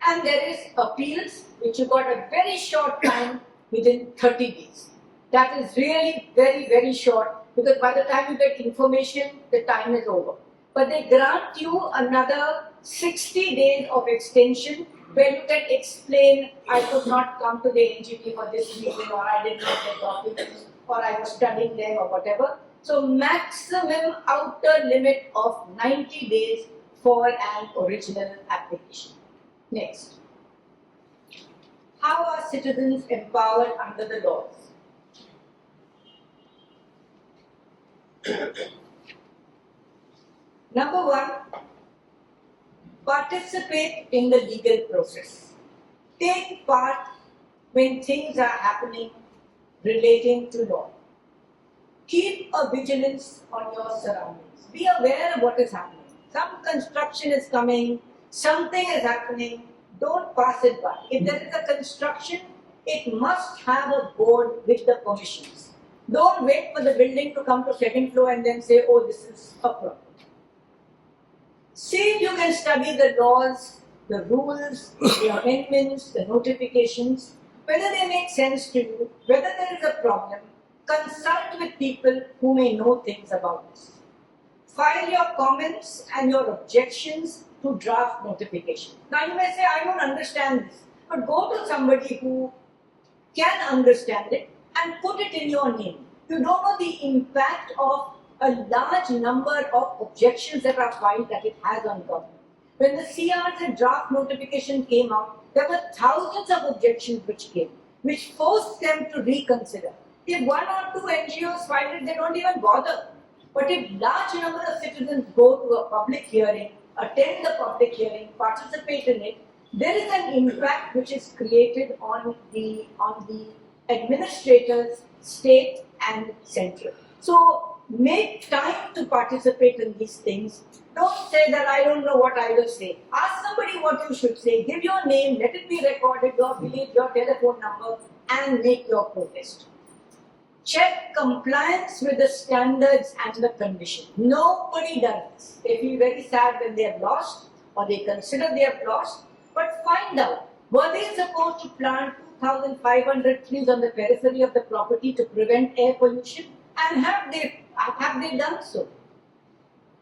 And there is appeals, which you got a very short time within 30 days. That is really very, very short because by the time you get information, the time is over. But they grant you another 60 days of extension where you can explain, I could not come to the NGT for this reason, or I did not get documents, or I was studying them, or whatever. So maximum outer limit of 90 days for an original application. Next. How are citizens empowered under the laws? Number 1, participate in the legal process. Take part when things are happening relating to law. Keep a vigilance on your surroundings. Be aware of what is happening. Some construction is coming, something is happening, don't pass it by. If there is a construction, it must have a board with the permissions. Don't wait for the building to come to second floor and then say, oh, this is a problem. See if you can study the laws, the rules, the amendments, the notifications, whether they make sense to you, whether there is a problem. Consult with people who may know things about this. File your comments and your objections to draft notification. Now you may say, I don't understand this, but go to somebody who can understand it and put it in your name. You don't know the impact of a large number of objections that are filed that it has on government. When the CR's and draft notification came out, there were thousands of objections which came, which forced them to reconsider. If one or two NGOs file it, they don't even bother. But if large number of citizens go to a public hearing, attend the public hearing, participate in it, there is an impact which is created on the administrators, state and central. So make time to participate in these things. Don't say that I don't know what I will say. Ask somebody what you should say. Give your name, let it be recorded, your village, your telephone number, and make your protest. Check compliance with the standards and the condition. Nobody does this. They feel very sad when they have lost or they consider they have lost. But find out, were they supposed to plant 2,500 trees on the periphery of the property to prevent air pollution? And have they done so?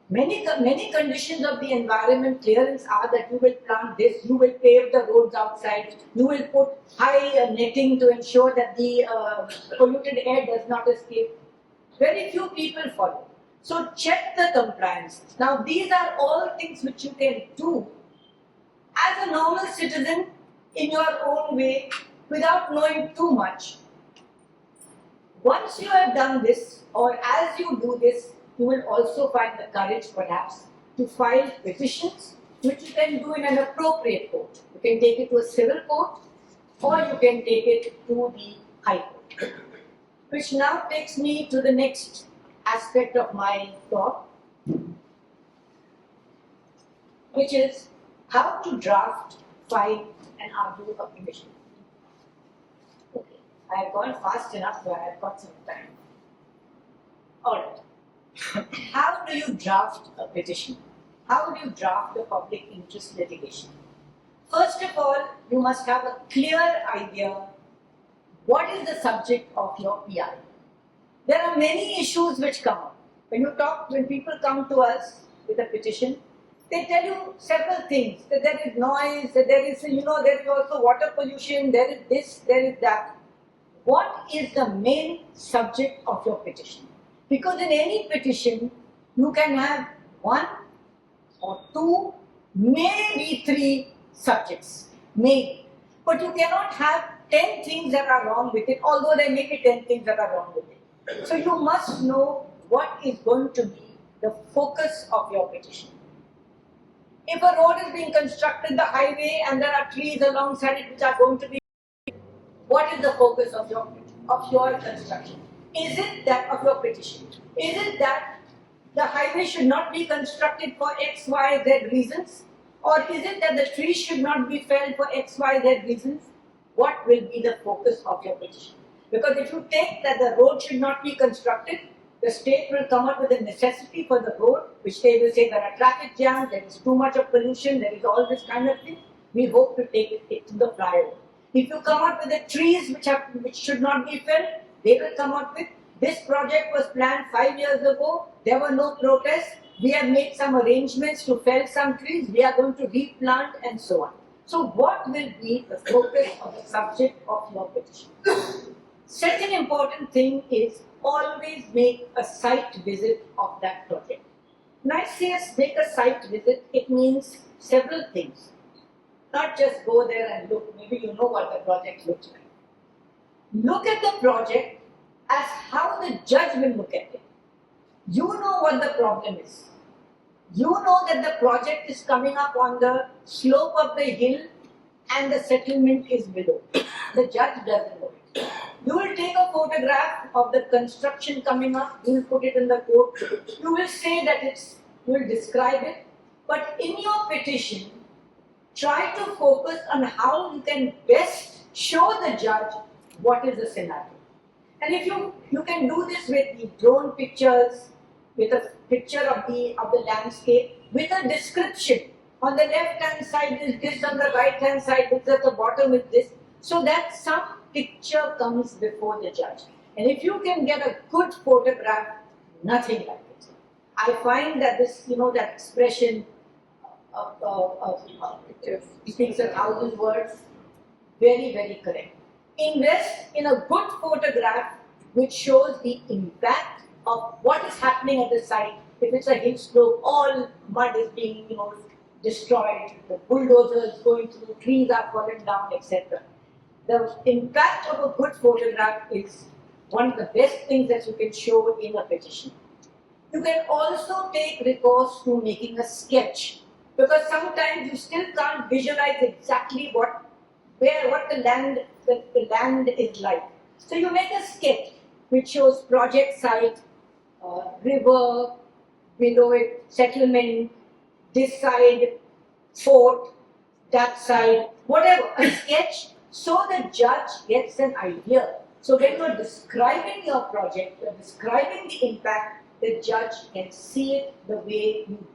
Many conditions of the environment clearance are that you will plant this, you will pave the roads outside, you will put high netting to ensure that the polluted air does not escape. Very few people follow. So check the compliance. Now these are all things which you can do as a normal citizen in your own way without knowing too much. Once you have done this, or as you do this, you will also find the courage perhaps to file petitions which you can do in an appropriate court. You can take it to a civil court or you can take it to the High Court. Which now takes me to the next aspect of my talk, which is how to draft, file and argue a petition. Okay, I have gone fast enough so I have got some time. Alright. How do you draft a petition? How do you draft a public interest litigation? First of all, you must have a clear idea what is the subject of your PI. There are many issues which come up. When people come to us with a petition, they tell you several things, that there is noise, that there is also water pollution, there is this, there is that. What is the main subject of your petition? Because in any petition, you can have one or two, maybe three subjects, maybe. But you cannot have 10 things that are wrong with it, although there may be 10 things that are wrong with it. So you must know what is going to be the focus of your petition. If a road is being constructed, the highway, and there are trees alongside it which are going to be, what is the focus of your construction? Is it that of your petition? Is it that the highway should not be constructed for X, Y, Z reasons? Or is it that the trees should not be felled for X, Y, Z reasons? What will be the focus of your petition? Because if you take that the road should not be constructed, the state will come up with a necessity for the road, which they will say there are traffic jams, there is too much of pollution, there is all this kind of thing. We hope to take it to the flyover. If you come up with the trees which should not be felled, they will come up with, this project was planned 5 years ago, there were no protests, we have made some arrangements to fell some trees, we are going to replant and so on. So what will be the focus of the subject of your petition? Second important thing is always make a site visit of that project. When I say make a site visit, it means several things. Not just go there and look, maybe you know what the project looks like. Look at the project as how the judge will look at it. You know what the problem is. You know that the project is coming up on the slope of the hill and the settlement is below. The judge doesn't know it. You will take a photograph of the construction coming up, you will put it in the court, you will say that you will describe it, but in your petition, try to focus on how you can best show the judge what is the scenario. And if you can do this with the drone pictures, with a picture of the landscape, with a description. On the left hand side is this, on the right hand side is at the bottom is this, so that some picture comes before the judge. And if you can get a good photograph, nothing like it. I find that this, that expression it speaks 1,000 words, very, very correct. Invest in a good photograph which shows the impact of what is happening at the site. If it's a hill slope, all mud is being, destroyed, the bulldozers going through, trees are falling down, etc. The impact of a good photograph is one of the best things that you can show in a petition. You can also take recourse to making a sketch, because sometimes you still can't visualize exactly what the land is like. So you make a sketch which shows project site, river, below it, settlement, this side, fort, that side, whatever, a sketch, so the judge gets an idea. So when you're describing your project, you're describing the impact, the judge can see it the way you do.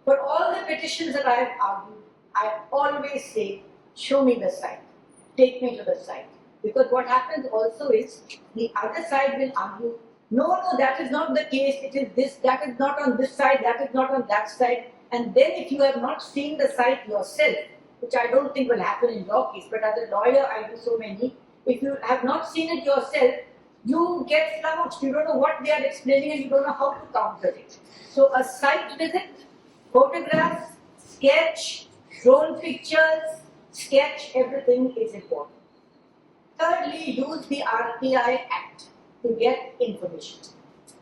For all the petitions that I have argued, I always say, show me the site, take me to the site. Because what happens also is, the other side will argue, no, that is not the case, it is this, that is not on this side, that is not on that side. And then if you have not seen the site yourself, which I don't think will happen in your case, but as a lawyer I do so many, if you have not seen it yourself, you get flummoxed, you don't know what they are explaining and you don't know how to counter it. So a site visit, photographs, sketch, drone pictures, sketch, everything is important. Thirdly, use the RTI Act to get information.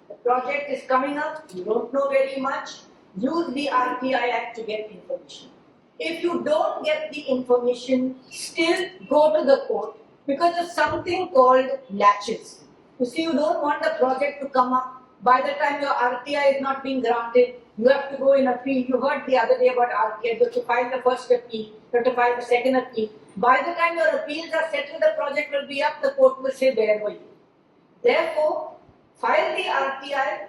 The project is coming up, you don't know very much, use the RTI Act to get information. If you don't get the information, still go to the court, because there's something called latches. You see, you don't want the project to come up. By the time your RTI is not being granted, you have to go in appeal. You heard the other day about RTI, you have to file the first appeal, you have to file the second appeal. By the time your appeals are settled, the project will be up, the court will say, where were you? Therefore, file the RTI,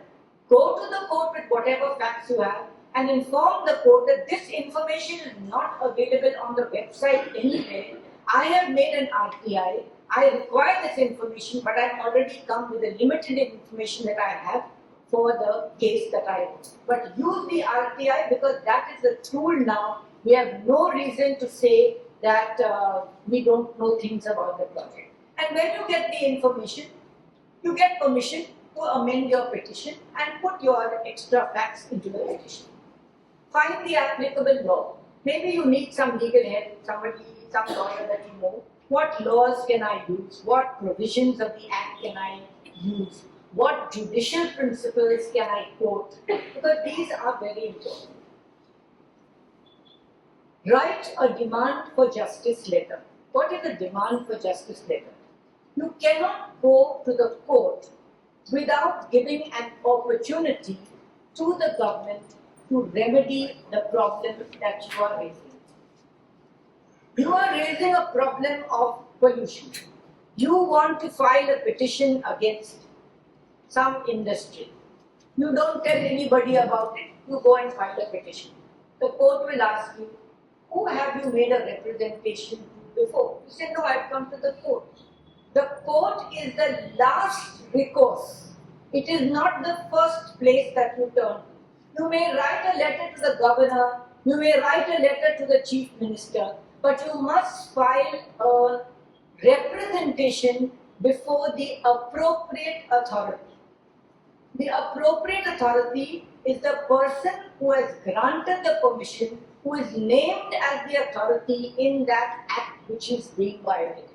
go to the court with whatever facts you have, and inform the court that this information is not available on the website anywhere. I have made an RTI, I require this information, but I have already come with the limited information that I have for the case that I have. But use the RTI, because that is the tool now. We have no reason to say that we don't know things about the project. And when you get the information, you get permission to amend your petition and put your extra facts into the petition. Find the applicable law. Maybe you need some legal help, some lawyer that you know. What laws can I use? What provisions of the Act can I use? What judicial principles can I quote? Because these are very important. Write a demand for justice letter. What is a demand for justice letter? You cannot go to the court without giving an opportunity to the government to remedy the problem that you are raising. You are raising a problem of pollution. You want to file a petition against some industry. You don't tell anybody about it, you go and file a petition. The court will ask you, who have you made a representation to before? You say, no, I've come to the court. The court is the last recourse. It is not the first place that you turn to. You may write a letter to the governor, you may write a letter to the chief minister, but you must file a representation before the appropriate authority. The appropriate authority is the person who has granted the permission, who is named as the authority in that act which is being violated.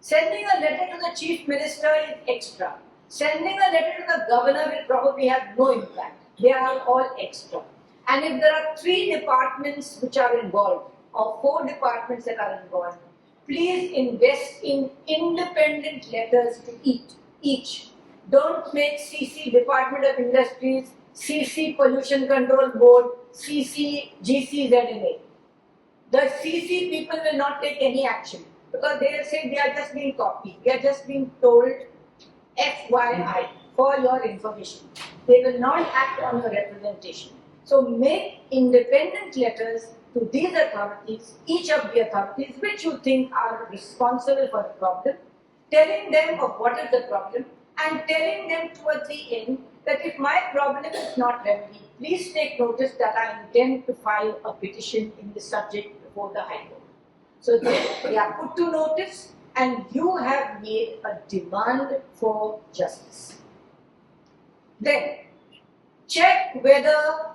Sending a letter to the chief minister is extra. Sending a letter to the governor will probably have no impact. They are all extra. And if there are 3 departments which are involved, or 4 departments that are involved, please invest in independent letters to each. Don't make CC Department of Industries, CC Pollution Control Board, CC GCZNA. The CC people will not take any action because they will say they are just being copied. They are just being told FYI for your information. They will not act on your representation. So make independent letters to these authorities, each of the authorities which you think are responsible for the problem, telling them of what is the problem and telling them towards the end that if my problem is not remedied, please take notice that I intend to file a petition in this subject before the High Court. So they are put to notice and you have made a demand for justice. Then check whether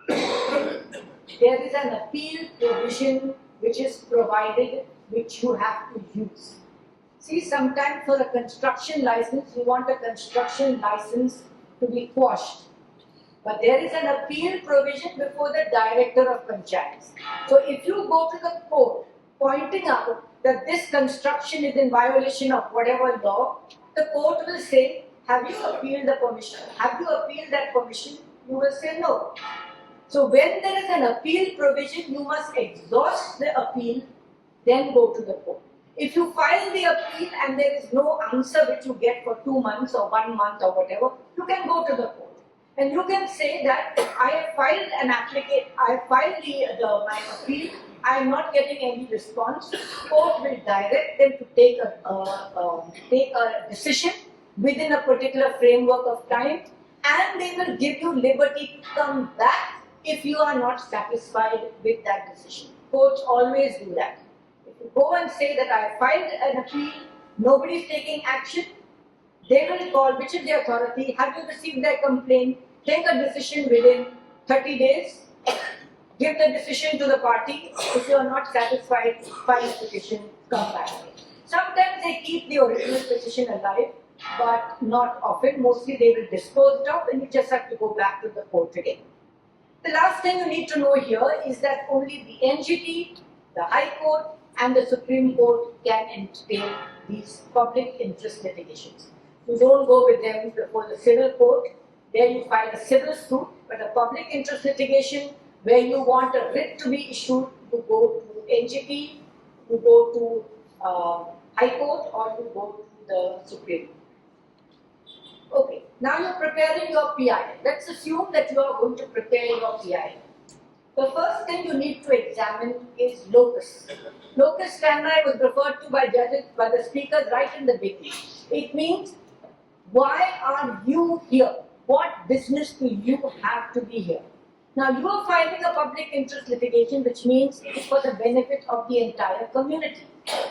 there is an appeal provision which is provided which you have to use. See, sometimes for a construction license, you want a construction license to be quashed. But there is an appeal provision before the director of panchayats. So if you go to the court pointing out that this construction is in violation of whatever law, the court will say, have you appealed the permission? Have you appealed that permission? You will say no. So when there is an appeal provision, you must exhaust the appeal, then go to the court. If you file the appeal and there is no answer which you get for 2 months or 1 month or whatever, you can go to the court. And you can say that I have filed an application, I have filed my appeal, I am not getting any response. Court will direct them to take a decision within a particular framework of time, and they will give you liberty to come back if you are not satisfied with that decision. Courts always do that. If you go and say that I have filed an appeal, nobody is taking action, they will call which is the authority, have you received their complaint, take a decision within 30 days, give the decision to the party. If you are not satisfied, file a petition, come back. Sometimes they keep the original petition alive, but not often. Mostly they will dispose it of and you just have to go back to the court again. The last thing you need to know here is that only the NGT, the High Court and the Supreme Court can entertain these public interest litigations. You don't go with them before the civil court. There you file a civil suit, but a public interest litigation where you want a writ to be issued, you go to NGT, you go to High Court, or you go to the Supreme Court. Okay, now you're preparing your PIL. Let's assume that you are going to prepare your PIL. The first thing you need to examine is locus. Locus standi was referred to by judges, by the speakers right in the beginning. It means, why are you here? What business do you have to be here? Now you are filing a public interest litigation, which means it is for the benefit of the entire community.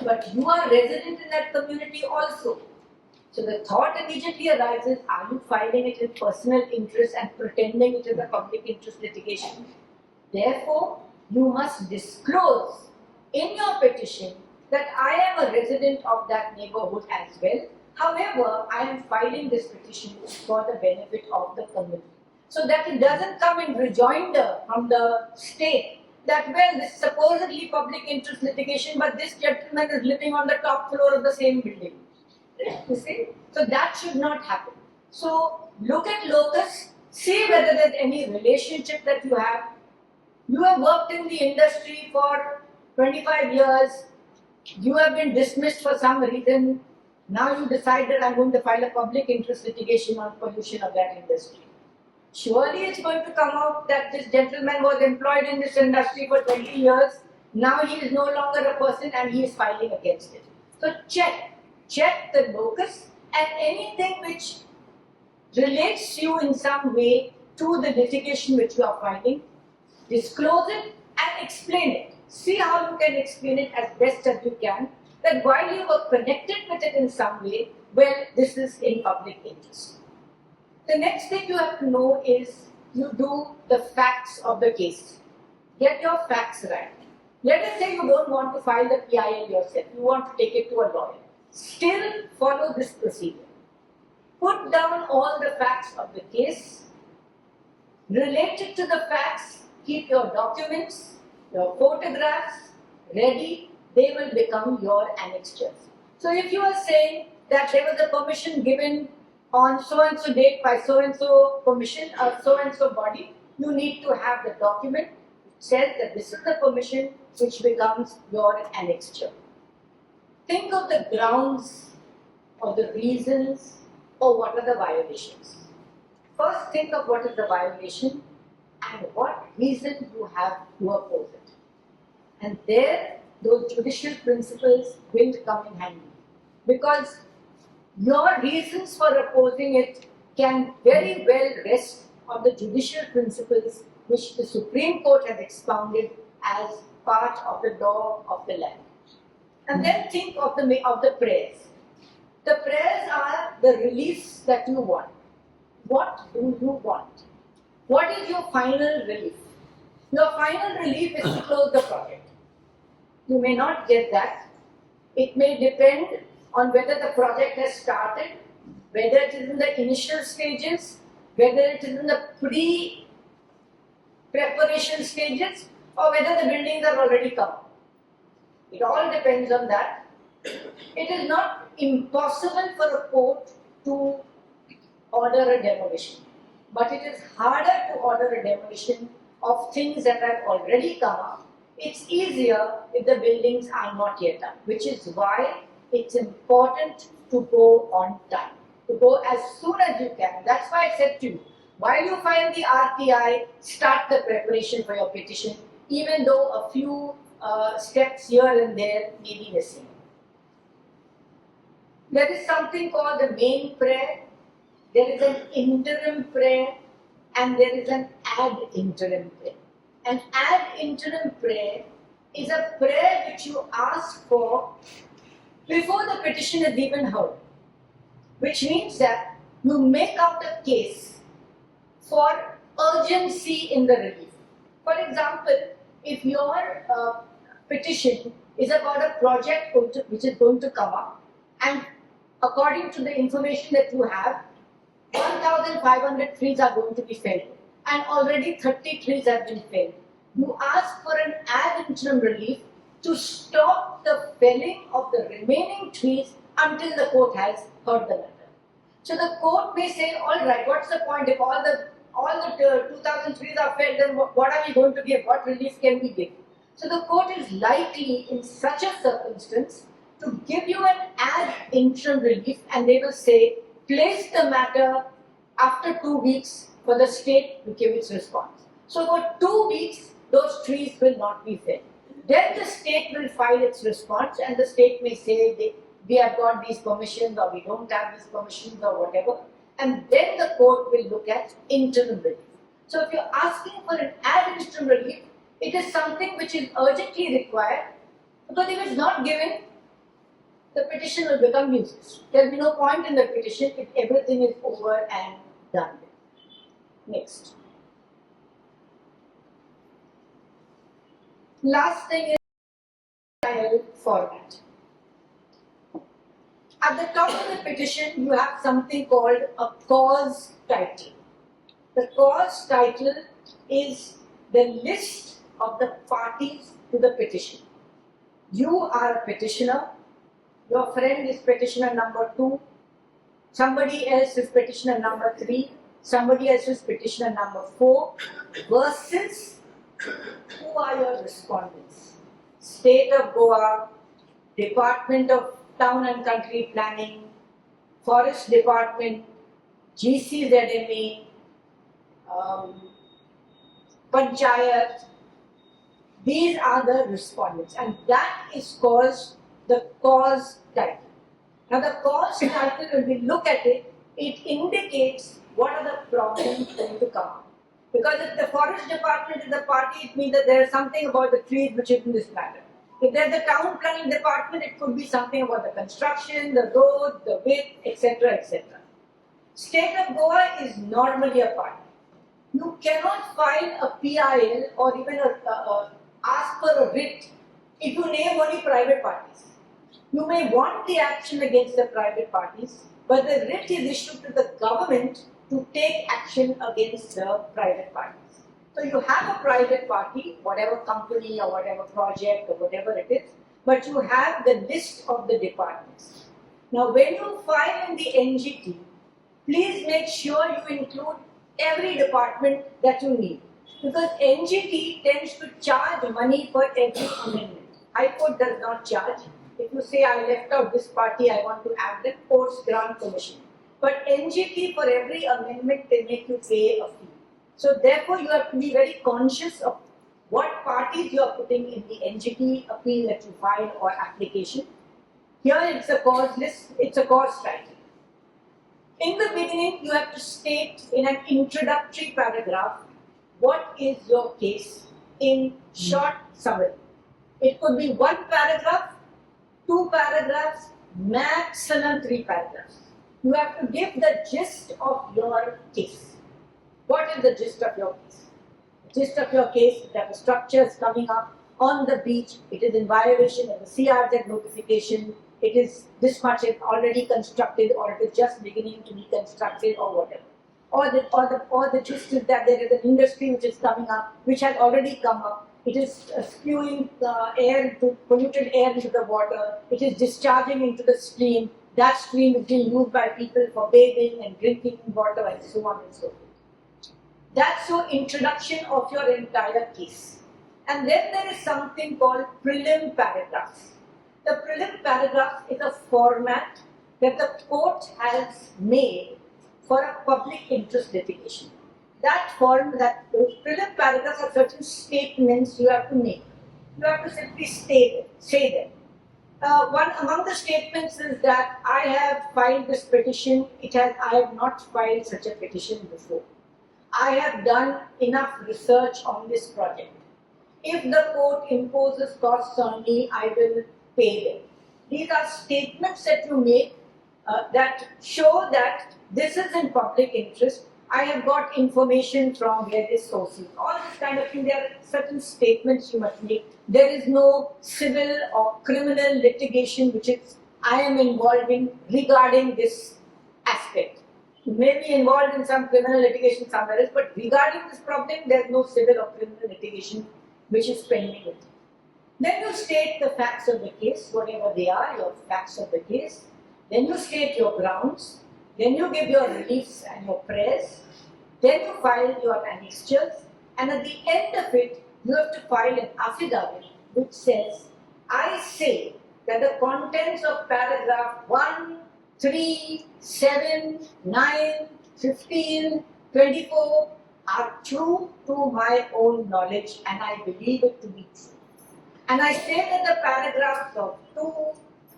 But you are resident in that community also. So the thought immediately arises, are you filing it in personal interest and pretending it is a public interest litigation? Therefore, you must disclose in your petition that I am a resident of that neighborhood as well. However, I am filing this petition for the benefit of the community. So that it doesn't come in rejoinder from the state that, well, this is supposedly public interest litigation, but this gentleman is living on the top floor of the same building. You see? So that should not happen. So look at locus, see whether there's any relationship that you have. You have worked in the industry for 25 years, you have been dismissed for some reason, now you decide that I'm going to file a public interest litigation on pollution of that industry. Surely it's going to come out that this gentleman was employed in this industry for 20 years, now he is no longer a person and he is filing against it. So check the locus and anything which relates you in some way to the litigation which you are filing, disclose it and explain it. See how you can explain it as best as you can, that while you were connected with it in some way, well, this is in public interest. The next thing you have to know is you do the facts of the case. Get your facts right. Let us say you don't want to file the PIL yourself, you want to take it to a lawyer. Still follow this procedure. Put down all the facts of the case, related to the facts, keep your documents, your photographs ready, they will become your annexures. So if you are saying that there was a permission given on so and so date by so and so permission or so and so body, you need to have the document which says that this is the permission which becomes your annexure. Think of the grounds or the reasons or what are the violations. First think of what is the violation and what reason you have to oppose it. And there those judicial principles will come in handy, because your reasons for opposing it can very well rest on the judicial principles which the Supreme Court has expounded as part of the law of the land. And then think of the prayers. The prayers are the reliefs that you want. What do you want? What is your final relief? Your final relief is to close the project. You may not get that. It may depend on whether the project has started, whether it is in the initial stages, whether it is in the pre-preparation stages, or whether the buildings are already come. It all depends on that. It is not impossible for a court to order a demolition, but it is harder to order a demolition of things that have already come up. It's easier if the buildings are not yet up, which is why it's important to go on time, to go as soon as you can. That's why I said to you, while you file the RTI, start the preparation for your petition, even though a few steps here and there may be missing. There is something called the main prayer, there is an interim prayer, and there is an ad interim prayer. An ad interim prayer is a prayer which you ask for before the petition is even heard, which means that you make out a case for urgency in the relief. For example, if your petition is about a project which is going to come up, and according to the information that you have, 1,500 trees are going to be felled, and already 30 trees have been felled. You ask for an ad interim relief to stop the felling of the remaining trees until the court has heard the matter. So the court may say, all right, what's the point? If all the 2,000 trees are felled, then what are we going to give? What relief can we give? So the court is likely, in such a circumstance, to give you an ad interim relief, and they will say, place the matter after 2 weeks for the state to give its response. So for 2 weeks, those trees will not be felled. Then the state will file its response, and the state may say we have got these permissions, or we don't have these permissions, or whatever. And then the court will look at interim relief. So if you're asking for an ad interim relief, it is something which is urgently required, because if it's not given, the petition will become useless. There will be no point in the petition if everything is over and done with. Next. Last thing is PIL format. At the top of the petition, you have something called a cause title. The cause title is the list of the parties to the petition. You are a petitioner. Your friend is petitioner number 2, somebody else is petitioner number 3, somebody else is petitioner number 4, versus who are your respondents? State of Goa, Department of Town and Country Planning, Forest Department, GCZMA, Panchayat. These are the respondents, and that is called the cause title. Now the cause title, when we look at it, it indicates what are the problems going to come up. Because if the forest department is the party, it means that there is something about the trees which is in this matter. If there's the town planning department, it could be something about the construction, the road, the width, etc., etc. State of Goa is normally a party. You cannot file a PIL or even ask for a writ if you name only private parties. You may want the action against the private parties, but the writ is issued to the government to take action against the private parties. So you have a private party, whatever company or whatever project or whatever it is, but you have the list of the departments. Now, when you file in the NGT, please make sure you include every department that you need, because NGT tends to charge money for every amendment. High Court does not charge. If you say, I left out this party, I want to add them, courts grant permission. But NGT, for every amendment, they make you pay a fee. So therefore, you have to be very conscious of what parties you are putting in the NGT appeal that you file or application. Here it's a cause list, it's a cause title. In the beginning, you have to state in an introductory paragraph what is your case in short summary. It could be one paragraph, two paragraphs, maximum three paragraphs. You have to give the gist of your case. What is the gist of your case? The gist of your case is that the structure is coming up on the beach, it is in violation of the CRZ notification, it is this much already constructed, or it is just beginning to be constructed, or whatever. Or the gist is that there is an industry which is coming up, which has already come up. It is spewing polluted air into the water. It is discharging into the stream. That stream is being used by people for bathing and drinking water and so on and so forth. That's your introduction of your entire case. And then there is something called prelim paragraphs. The prelim paragraph is a format that the court has made for a public interest litigation. That prelim paragraphs are certain statements you have to make. You have to simply say them. One among the statements is that I have filed this petition. I have not filed such a petition before. I have done enough research on this project. If the court imposes costs on me, I will pay them. These are statements that you make that show that this is in public interest. I have got information from various sources. All this kind of thing, there are certain statements you must make. There is no civil or criminal litigation which I am involved in regarding this aspect. You may be involved in some criminal litigation somewhere else, but regarding this problem, there is no civil or criminal litigation which is pending with it. Then you state the facts of the case, whatever they are, your facts of the case. Then you state your grounds. Then you give your reliefs and your prayers. Then you file your annexures. And at the end of it, you have to file an affidavit which says, I say that the contents of paragraph 1, 3, 7, 9, 15, 24 are true to my own knowledge and I believe it to be true. And I say that the paragraphs of 2,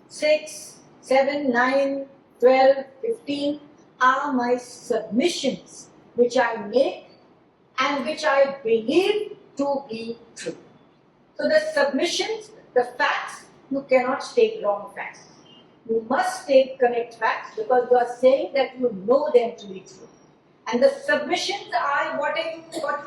6, 7, 9, 12, 15 are my submissions which I make and which I believe to be true. So the submissions, the facts, you cannot state wrong facts. You must state correct facts because you are saying that you know them to be true. And the submissions are what you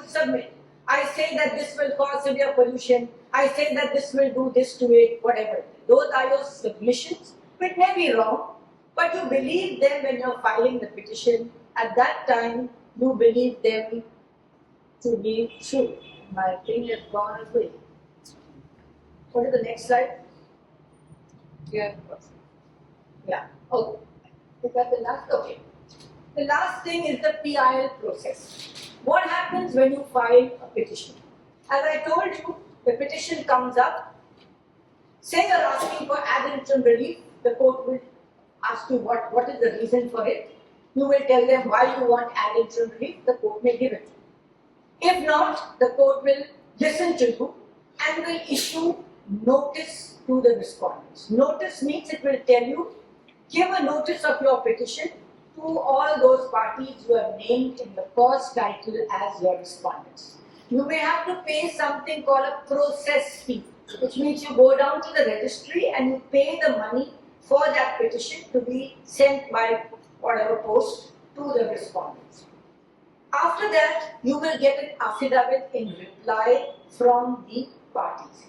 submit. I say that this will cause severe pollution. I say that this will do this to it, whatever. Those are your submissions, which may be wrong, but you believe them when you're filing the petition. At that time, you believe them to be true. My thing has gone away. What is the next slide? Yeah. Yeah. Okay. Is that the last? Okay. The last thing is the PIL process. What happens when you file a petition? As I told you, the petition comes up. Say you're asking for ad interim relief, the court will ask you what is the reason for it. You will tell them why you want ad interim relief, the court may give it. If not, the court will listen to you and will issue notice to the respondents. Notice means it will tell you, give a notice of your petition to all those parties who are named in the cause title as your respondents. You may have to pay something called a process fee, which means you go down to the registry and you pay the money for that petition to be sent by whatever post to the respondents. After that, you will get an affidavit in reply from the parties,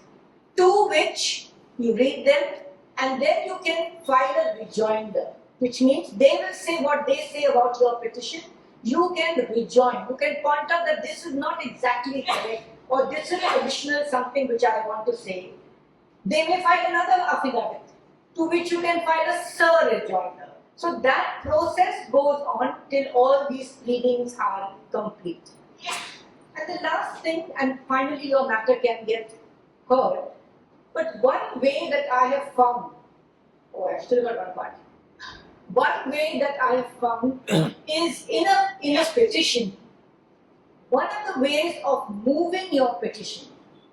to which you read them and then you can file a rejoinder, which means they will say what they say about your petition. You can rejoin. You can point out that this is not exactly correct or this is additional something which I want to say. They may file another affidavit to which you can file a Sr.Adv.Norma. So that process goes on till all these pleadings are complete. And the last thing, and finally your matter can get heard, but one way that I have found, oh, I've still got one part. One way that I have found is in a petition. One of the ways of moving your petition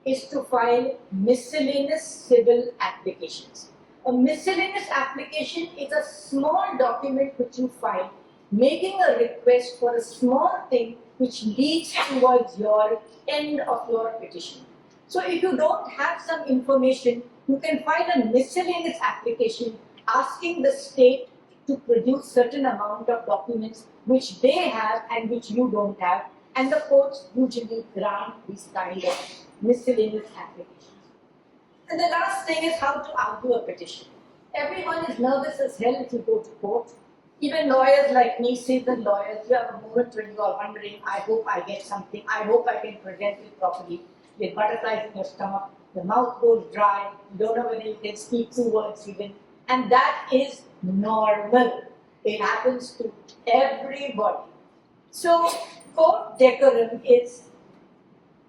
is to file miscellaneous civil applications. A miscellaneous application is a small document which you file making a request for a small thing which leads towards your end of your petition. So if you don't have some information, you can file a miscellaneous application asking the state to produce certain amount of documents which they have and which you don't have, and the courts usually grant these kind of miscellaneous applications. And the last thing is how to argue a petition. Everyone is nervous as hell if you go to court. Even lawyers like me, seasoned lawyers, you have a moment when you are wondering, I hope I get something, I hope I can present it properly. With butterflies in your stomach, the mouth goes dry, you don't know whether you can speak 2 words even. And that is normal. It happens to everybody. So, court decorum is,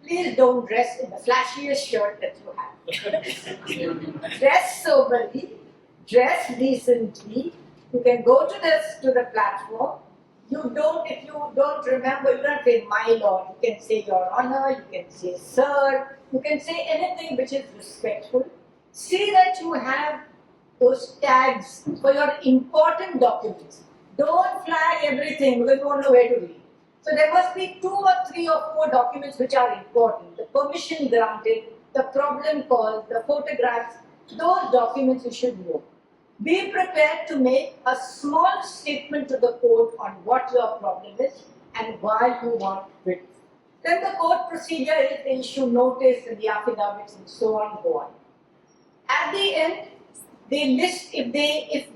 please don't dress in the flashiest shirt that you have. Dress soberly, dress decently. You can go to the platform. If you don't remember, you don't say my lord. You can say your honor. You can say sir. You can say anything which is respectful. See that you have those tags for your important documents. Don't flag everything because you won't know where to read. So there must be 2 or 3 or 4 documents which are important. The permission granted, the problem called, the photographs. Those documents you should know. Be prepared to make a small statement to the court on what your problem is and why you want it. Then the court procedure is they issue notice and the affidavits and so on, go on. At the end, they list, if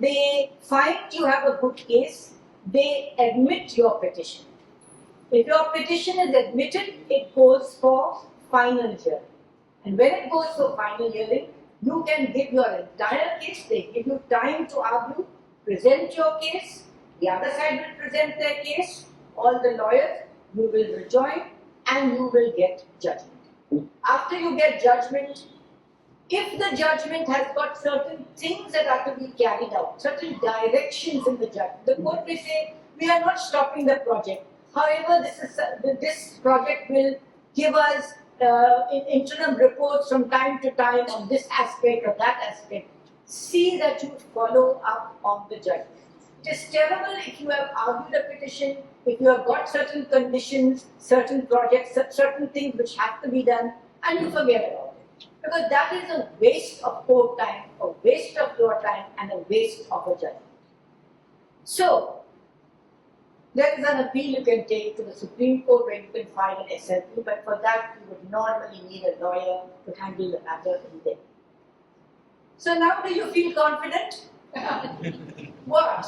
they find you have a good case, they admit your petition. If your petition is admitted, it goes for final hearing. And when it goes for final hearing, you can give your entire case, they give you time to argue, present your case, the other side will present their case, all the lawyers, you will rejoin and you will get judgment. After you get judgment, if the judgment has got certain things that are to be carried out, certain directions in the judgment, the court may say, we are not stopping the project. However, this project will give us interim reports from time to time on this aspect or that aspect. See that you follow up on the judgment. It is terrible if you have argued a petition, if you have got certain conditions, certain projects, certain things which have to be done, and you forget about it. Because that is a waste of court time, a waste of your time, and a waste of a judgment. So, there is an appeal you can take to the Supreme Court where you can file an SLP, but for that you would normally need a lawyer to handle the matter in there. So now do you feel confident? What?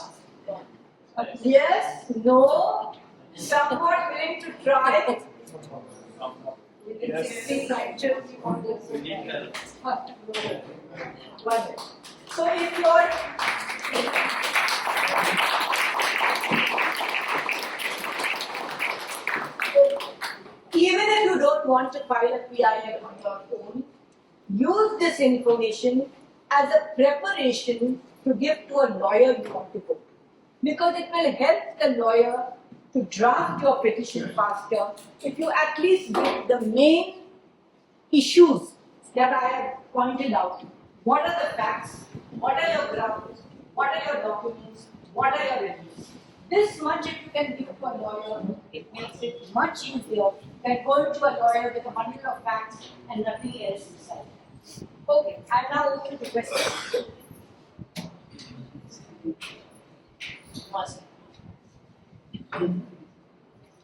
Yes? No? Somewhat willing to try? Yes. So if you're even if you don't want to file a PIL on your own, use this information as a preparation to give to a lawyer you want to go to. Because it will help the lawyer to draft your petition faster if you at least get the main issues that I have pointed out. What are the facts? What are your grounds? What are your documents? What are your reviews? This much if you can give to a lawyer, it makes it much easier than going to a lawyer with a bundle of facts and nothing else inside. Okay, I'm now open to questions.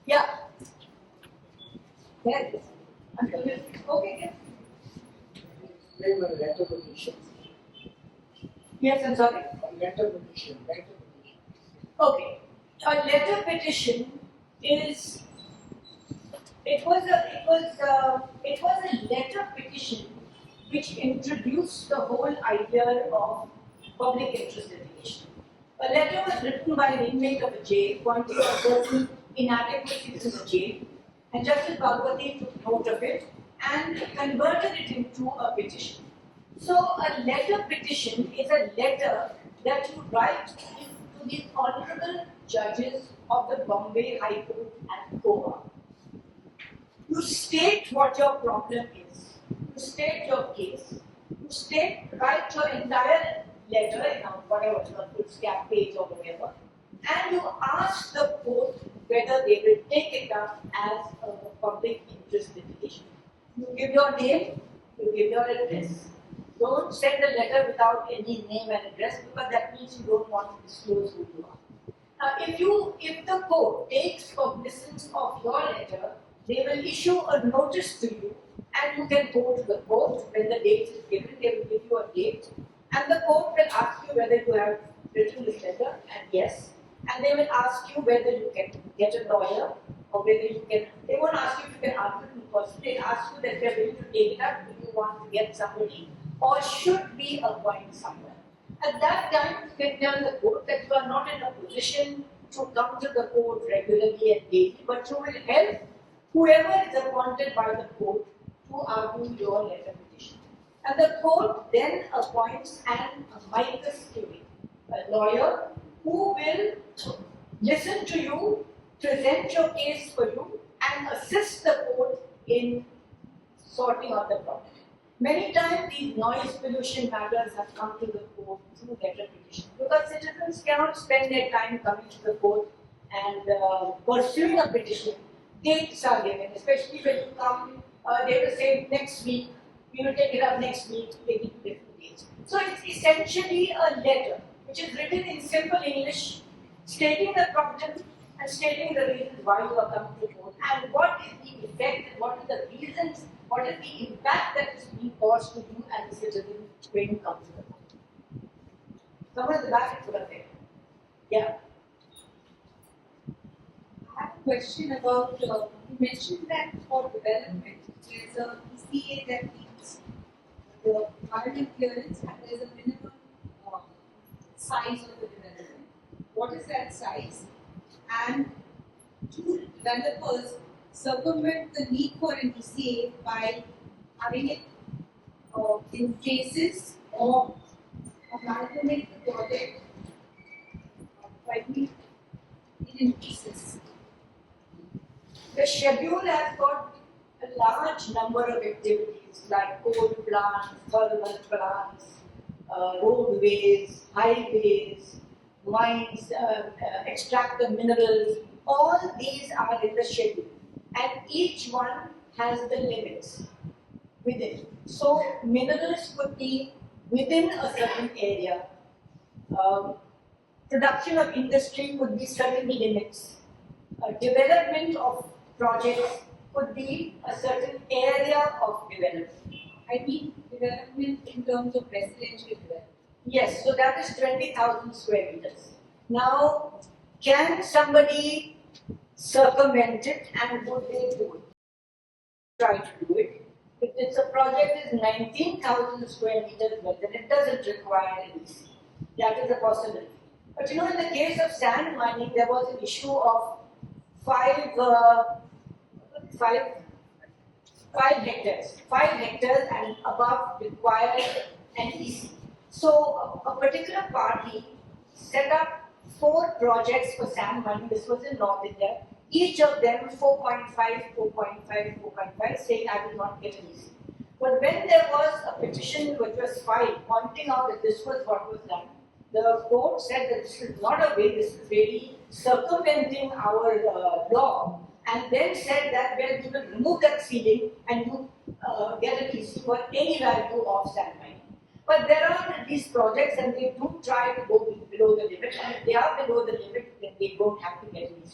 Yeah. There it is. Okay, Letter petition. yes, I'm sorry. Letter petition. Okay. A letter petition is it was a letter petition which introduced the whole idea of public interest litigation. A letter was written by an inmate of a jail pointing out certain inadequacies in the jail, and Justice Bhagwati took note of it and converted it into a petition. So a letter petition is a letter that you write to the honorable judges of the Bombay High Court and Goa. You state what your problem is. You state your case. You write your entire letter in whatever, a foolscap page or whatever, and you ask the court whether they will take it up as a public interest litigation. You give your name, you give your address. Don't send a letter without any name and address, because that means you don't want to disclose who you are. Now, if the court takes cognizance of your letter, they will issue a notice to you, and you can go to the court when the date is given. They will give you a date, and the court will ask you whether you have written this letter, and yes, and they will ask you whether you can get a lawyer, or whether you can. They won't ask you if you can answer it in person. They'll ask you that they are willing to take it up. Do you want to get somebody, or should we appoint someone? At that time, you can tell the court that you are not in a position to come to the court regularly and daily, but you will help whoever is appointed by the court to argue your letter petition. And the court then appoints an amicus curiae, a lawyer who will listen to you, present your case for you, and assist the court in sorting out the problem. Many times these noise pollution matters have come to the court through letter petition, because citizens cannot spend their time coming to the court and pursuing a petition. Dates are given, especially when you come, they will say next week, we will take it up next week, they give you different dates. So it's essentially a letter which is written in simple English, stating the problem and stating the reasons why you are coming to court, and what is the effect, and what are the reasons, what is the impact that is being caused to you as a citizen when you come to the court. Someone at the back is over there. Yeah. I have a question about, you mentioned that for development, there is a ECA that needs the environment clearance, and there is a minimum size of the development. What is that size? And do developers circumvent the need for an ECA by having it in phases, or amalgamate the project by doing it in pieces? The schedule has got a large number of activities like coal plants, thermal plants, roadways, highways, mines, extract the minerals. All these are in the schedule, and each one has the limits within. So minerals could be within a certain area. Production of industry could be certain limits. Development of projects could be a certain area of development. I mean development in terms of residential development. Yes, so that is 20,000 square meters. Now, can somebody circumvent it, and would they do it? Try to do it. If it's a project is 19,000 square meters, well, then it doesn't require an EC. That is a possibility. But you know, in the case of sand mining, there was an issue of 5 hectares. 5 hectares and above required an EC. So a particular party set up 4 projects for sand mining. This was in North India. Each of them 4.5, 4.5, 4.5, saying I will not get an EC. But when there was a petition which was filed pointing out that this was what was done, the court said that this is not a way, this is really circumventing our law, and then said that, well, we will remove that ceiling and you get an EC for any value of sand mining. But there are these projects and they do try to go below the limit, and if they are below the limit, then they don't have to get an EC.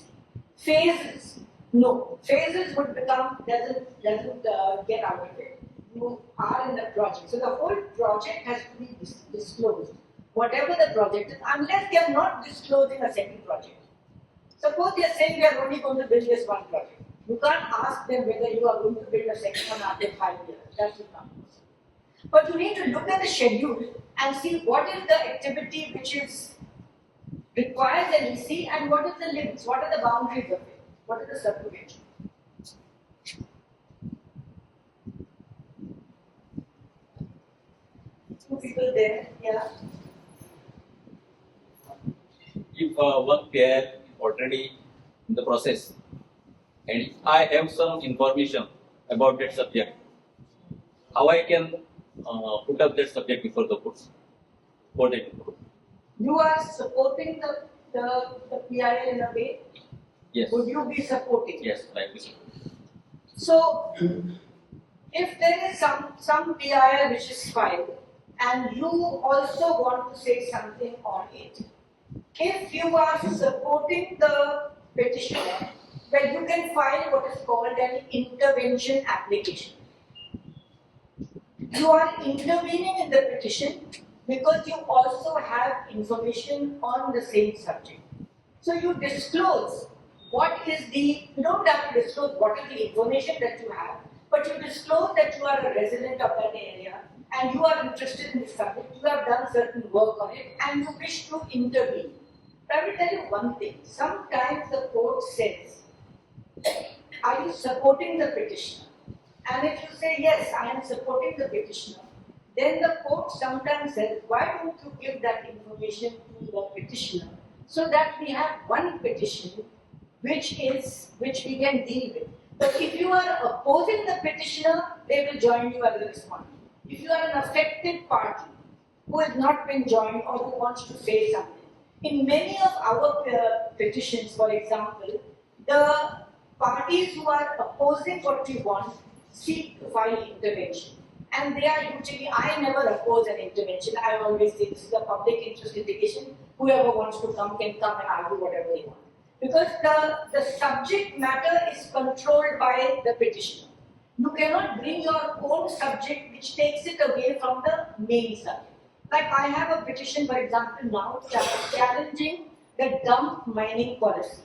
Phases, no. Phases would become, doesn't get out of it. You are in the project. So the whole project has to be disclosed. Whatever the project is, unless they are not disclosing a second project. Suppose they are saying we are only going to build this one project. You can't ask them whether you are going to build a second one after 5 years. That is not possible. But you need to look at the schedule and see what is the activity which is requires an EC and what is the limits, what are the boundaries of it, what is the circulation. Two people there, yeah. If one pair is already in the process and if I have some information about that subject, how I can put up that subject before the court? For that court? You are supporting the PIL in a way. Yes. Would you be supporting? Yes, like this. So, if there is some PIL which is filed and you also want to say something on it, if you are supporting the petitioner, then you can file what is called an intervention application. You are intervening in the petition because you also have information on the same subject. So you disclose what is the, you don't have to disclose what is the information that you have, but you disclose that you are a resident of that area and you are interested in this subject, you have done certain work on it and you wish to intervene. But I will tell you one thing, sometimes the court says, are you supporting the petitioner? And if you say, yes, I am supporting the petitioner, then the court sometimes says, why don't you give that information to the petitioner so that we have one petition which we can deal with. But if you are opposing the petitioner, they will join you as a respondent. If you are an affected party who has not been joined or who wants to say something, in many of our petitions, for example, the parties who are opposing what we want seek to file intervention. And they are usually, I never oppose an intervention. I always say this is a public interest litigation. Whoever wants to come can come and argue whatever they want. Because the subject matter is controlled by the petitioner. You cannot bring your own subject which takes it away from the main subject. Like I have a petition, for example, now challenging the dump mining policy.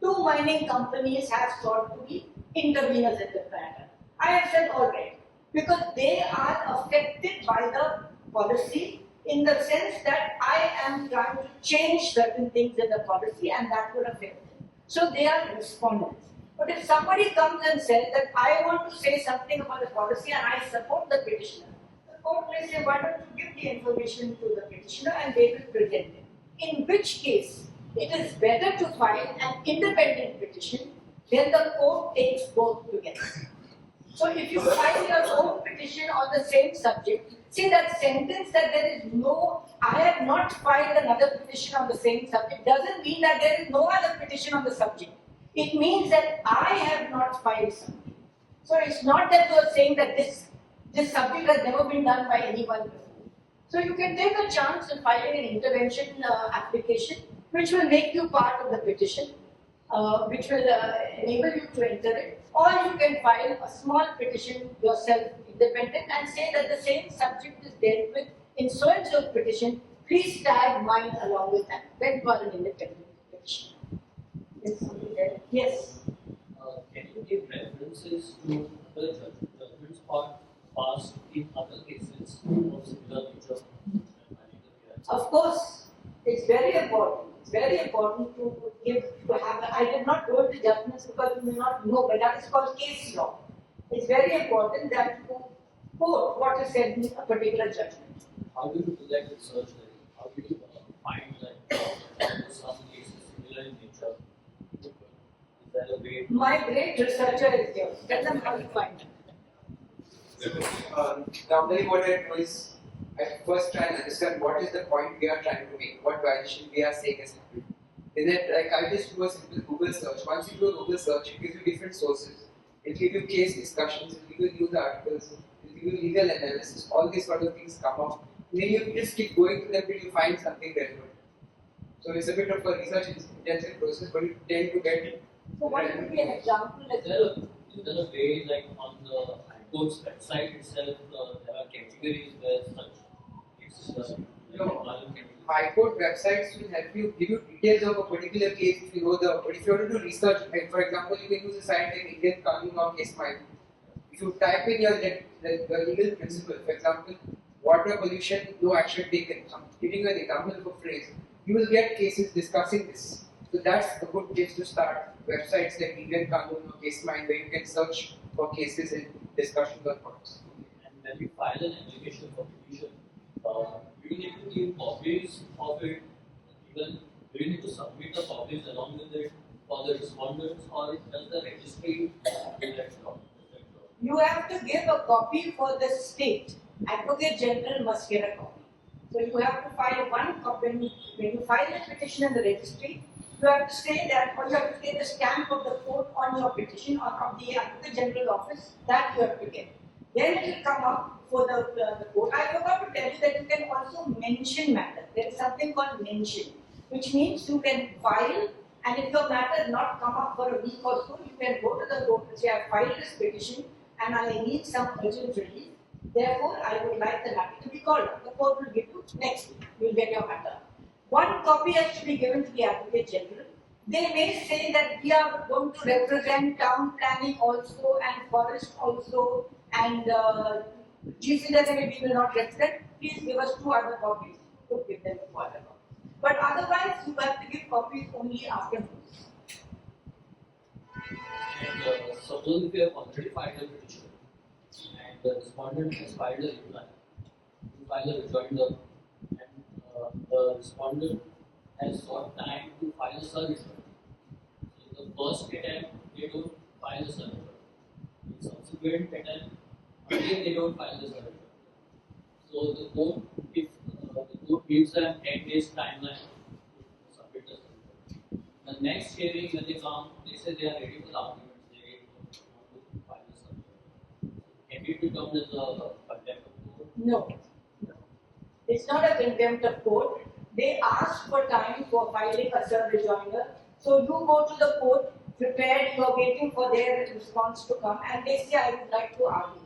2 mining companies have sought to be interveners in the matter. I have said all right, because they are affected by the policy in the sense that I am trying to change certain things in the policy and that will affect them. So they are respondents. But if somebody comes and says that I want to say something about the policy and I support the petitioner, the court may say, why don't you give the information to the petitioner and they will present it. In which case, it is better to file an independent petition, then the court takes both together. So if you file your own petition on the same subject, see that sentence that there is no, I have not filed another petition on the same subject doesn't mean that there is no other petition on the subject. It means that I have not filed something. So it's not that you are saying that this subject has never been done by anyone before. So you can take a chance in filing an intervention application which will make you part of the petition, which will enable you to enter it. Or you can file a small petition yourself, independent, and say that the same subject is dealt with in so and so petition. Please tag mine along with that. Then you are an independent petition. Yes. Can you give references to other judgments passed in other cases of similar nature? Of course, it's very important. It's very important to have. I did not go into judgments because you may not know, but that is called case law. It's very important that you quote what is said in a particular judgment. How do you do that research? How do you find that some cases similar in nature? Is there a way? My great researcher is here. Tell them how you find it. Normally what I do is, I first try and understand what is the point we are trying to make, what violation we are saying is happening. Is it like I just do a simple Google search. Once you do a Google search, it gives you different sources. It gives you case discussions, it gives you news articles, it gives you legal analysis, all these sort of things come up. And then you just keep going to them till you find something relevant. So it's a bit of a research intensive process, but you tend to get. So what would be an example? Is there a way, like on the High Court's website itself, there are categories where such cases are High Court websites will help you give you details of a particular case if you know but if you want to do research, like for example, you can use a site like Indian Kanun or Case File. if you type in your legal principle, for example, water pollution, no action taken, I'm giving you an example of a phrase, you will get cases discussing this. So that's a good place to start. Websites like Indian Kanun or CaseMind where you can search for cases and discussions on points. And when we file an application for petition, do you need to give copies of it? Even do you need to submit the copies along with it for the respondents, or does the registry do that job? You have to give a copy for the state. Advocate General must get a copy. So you have to file one copy. When you file a petition in the registry, you have to say that, or you have to get the stamp of the court on your petition or of the Advocate General office, that you have to get. Then it will come up for the court. I forgot to tell you that you can also mention matter. There is something called mention, which means you can file, and if your matter has not come up for a week or so, you can go to the court and say, I have filed this petition and I need some urgent relief. Therefore, I would like the matter to be called up. The court will give you next week. You will get your matter. One copy has to be given to the Advocate General. They may say that we are going to represent town planning also and forest also and GCW we will not represent. Please give us 2 other copies to give them the further copy. But otherwise, you have to give copies only after notice. And suppose if you have already filed a petition and the respondent has filed a reply, you file a rejoinder, and the respondent has sought time to file a surrender. So in the first attempt, they don't file a surrender. In subsequent attempt, again they don't file the surrender. So the court, if the court gives them 10 days timeline to submit the surrender. The next hearing when they come, they say they are ready for the arguments, they want to file the surrender. Can it be termed as a contempt of court? No. It's not a contempt of court. They ask for time for filing a cert rejoinder. So you go to the court prepared, you are waiting for their response to come, and they say, I would like to argue.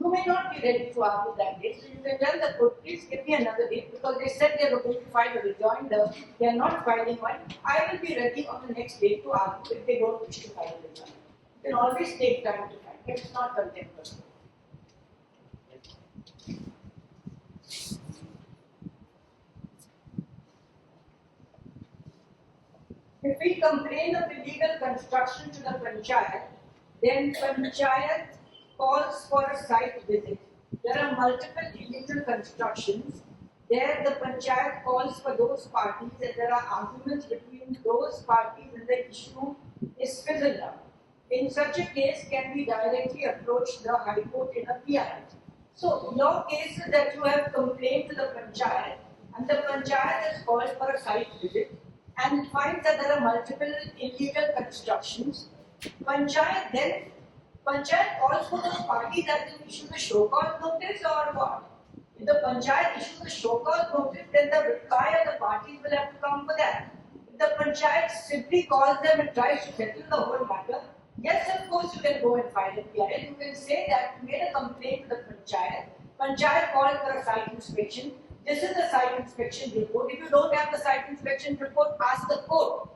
You may not be ready to argue that day, so you can tell the court, please give me another date, because they said they were going to file a rejoinder, they are not filing one. I will be ready on the next day to argue if they don't wish to file a rejoinder. You can always take time to file, but it's not contempt of court. If we complain of illegal construction to the panchayat, then panchayat calls for a site visit. There are multiple illegal constructions. There the panchayat calls for those parties, and there are arguments between those parties, and the issue is fizzled out. In such a case, can we directly approach the High Court in a PIL? So, your case is that you have complained to the panchayat, and the panchayat has called for a site visit, and finds that there are multiple illegal constructions. Panchayat calls for those parties that will issue the show cause notice or what? If the panchayat issues the show cause notice, then the reply of the parties will have to come for that. If the panchayat simply calls them and tries to settle the whole matter, yes, of course you can go and file a PIL. You can say that you made a complaint to the panchayat. Panchayat called for a site inspection. This is the site inspection report. If you don't have the site inspection report, ask the court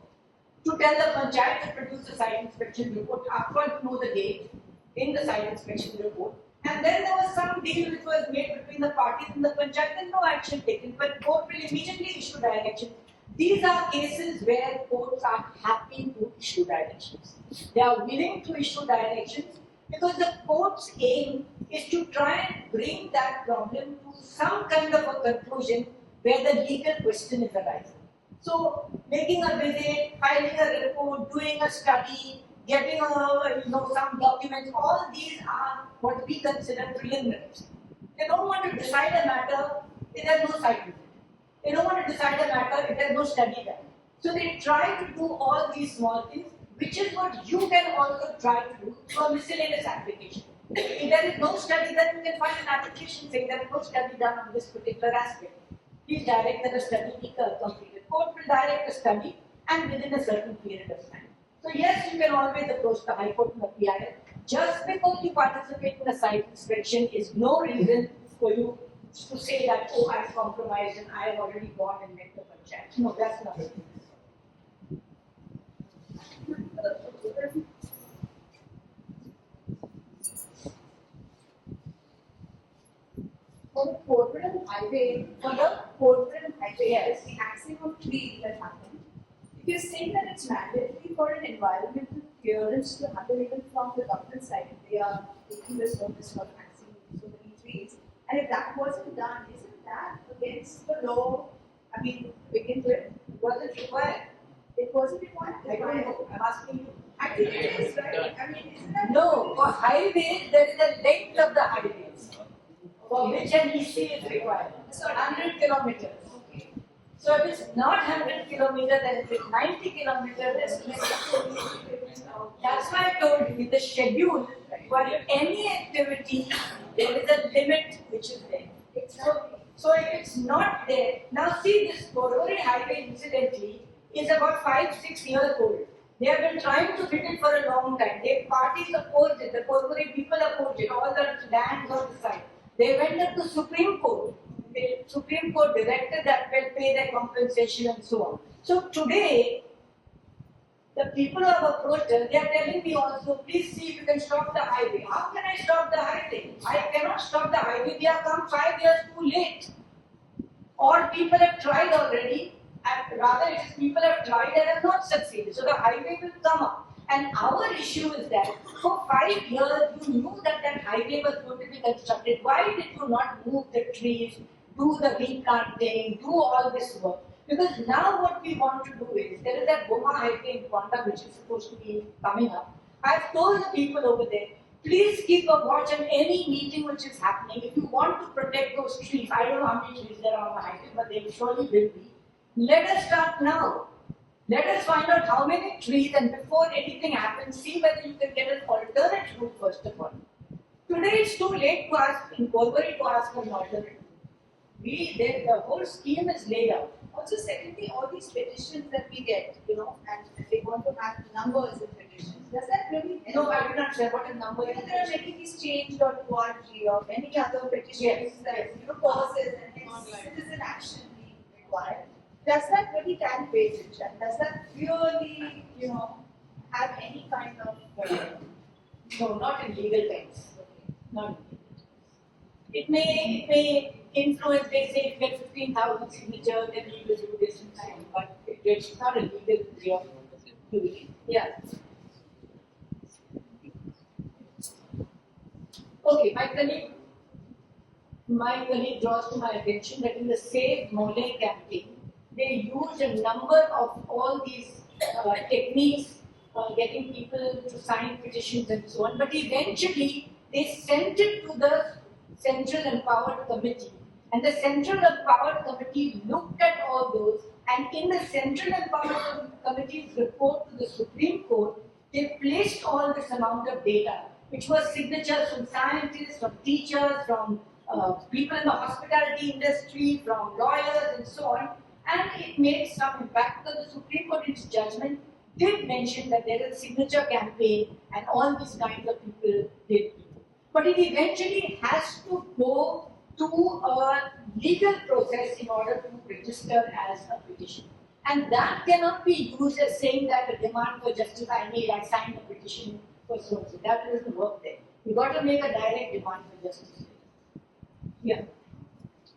to tell the panchayat to produce the site inspection report. After you know the date in the site inspection report. And then there was some deal which was made between the parties and the panchayat, and no action taken, but court will immediately issue direction. These are cases where courts are happy to issue directions. They are willing to issue directions because the court's aim is to try and bring that problem to some kind of a conclusion where the legal question is arising. So, making a visit, filing a report, doing a study, getting some documents, all these are what we consider preliminaries. They don't want to decide a matter if there's no site visit. They don't want to decide a matter if there's no study done. So they try to do all these small things, which is what you can also try to do for miscellaneous application. If there is no study, then you can file an application saying there is no study done on this particular aspect. Please direct that a study be completed. Court will direct a study and within a certain period of time. So yes, you can always approach the High Court in the PIL. Just because you participate in a site inspection is no reason for you to say that, oh, I've compromised and I have already gone and met the panchayat. No, that's not it. Portland Highway, for the Portland Highway, yes, the axing of trees that happened. If you're saying that it's mandatory for an environmental clearance to happen even from the government side, if they are taking this notice for axing so many trees, and if that wasn't done, isn't that against the law? I mean, to begin with, was it required? It wasn't required. I don't know, I'm asking you. I think it is, right? I mean, isn't that? No, for highways, there is a length of the highways for which an EC is required. So 100 kilometers. Okay. So if it's not 100 kilometers, then it is 90 kilometers. That's why I told you, in the schedule, for any activity, there is a limit which is there. So if it's not there, now see this Bombay Highway incidentally is about 5-6 years old. They have been trying to build it for a long time. The parties opposed it, the Bombay people opposed it, all the lands on the side. They went up to Supreme Court. The Supreme Court directed that they'll pay their compensation and so on. So today, the people who have approached us, they are telling me also, please see if you can stop the highway. How can I stop the highway? I cannot stop the highway. We have come 5 years too late. Or people have tried already, and rather it is people have tried and have not succeeded. So the highway will come up. And our issue is that for 5 years you knew that that highway was going to be constructed. Why did you not move the trees, do the replanting, do all this work? Because now what we want to do is, there is that Bombay High Court in Quanta which is supposed to be coming up. I've told the people over there, please keep a watch on any meeting which is happening. If you want to protect those trees, I don't know how many trees there are on the highway, but they surely will be. Let us start now. Let us find out how many trees, and before anything happens, see whether you can get an alternate route first of all. Today it's too late to ask, in Bombay to ask for an alternate. The whole scheme is laid out. Also, secondly, all these petitions that we get, and they want to have numbers in petitions. Does that really help? No, I did not say what a number You is. know, there are making these change.org or many other petitions Yes. that causes and hence citizen action being required. Does that really carry weightage, and does that really, have any kind of No, not in legal terms. Not in legal terms. It may influence, they say if you get 15,000 signatures, then we will do this and that, but it's not a legal way of doing it. Yeah. Okay, my colleague draws to my attention that in the Save Mole campaign, they used a number of all these techniques, getting people to sign petitions and so on, but eventually they sent it to the Central Empowered Committee, and the Central Empowered Committee looked at all those, and in the Central Empowered Committee's report to the Supreme Court, they placed all this amount of data, which was signatures from scientists, from teachers, from people in the hospitality industry, from lawyers and so on, and it made some impact because the Supreme Court in its judgment did mention that there is a signature campaign and all these kinds of people did. But it eventually has to go to a legal process in order to register as a petition. And that cannot be used as saying that a demand for justice, I signed a petition for so. That doesn't work there. You got to make a direct demand for justice. Yeah.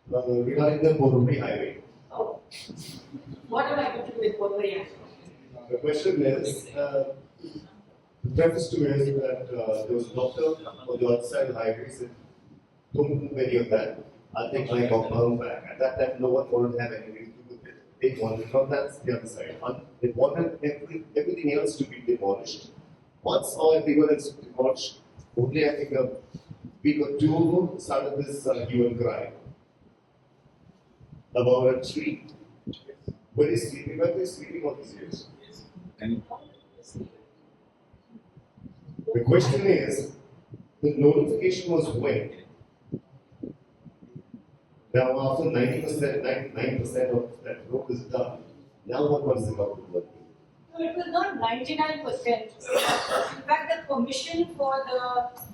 Regarding the Bombay Highway, Oh. What am I going to do with Bombay? the question is, the preface to it is that there was a doctor on the other side of the highway said, don't move any of that. I'll take my compound back. At that time, no one wanted to have anything to do with it. They wanted from that the other side. They wanted everything else to be demolished. Once all everyone else was demolished, only I think a week or two ago started this hue and cry about a tree. Where is sleeping? Where is sleeping all these years? And The question is, the notification was when? Now after 90%, 99% of that work is done, now what was the government working? No, it was not 99%. In fact, the permission for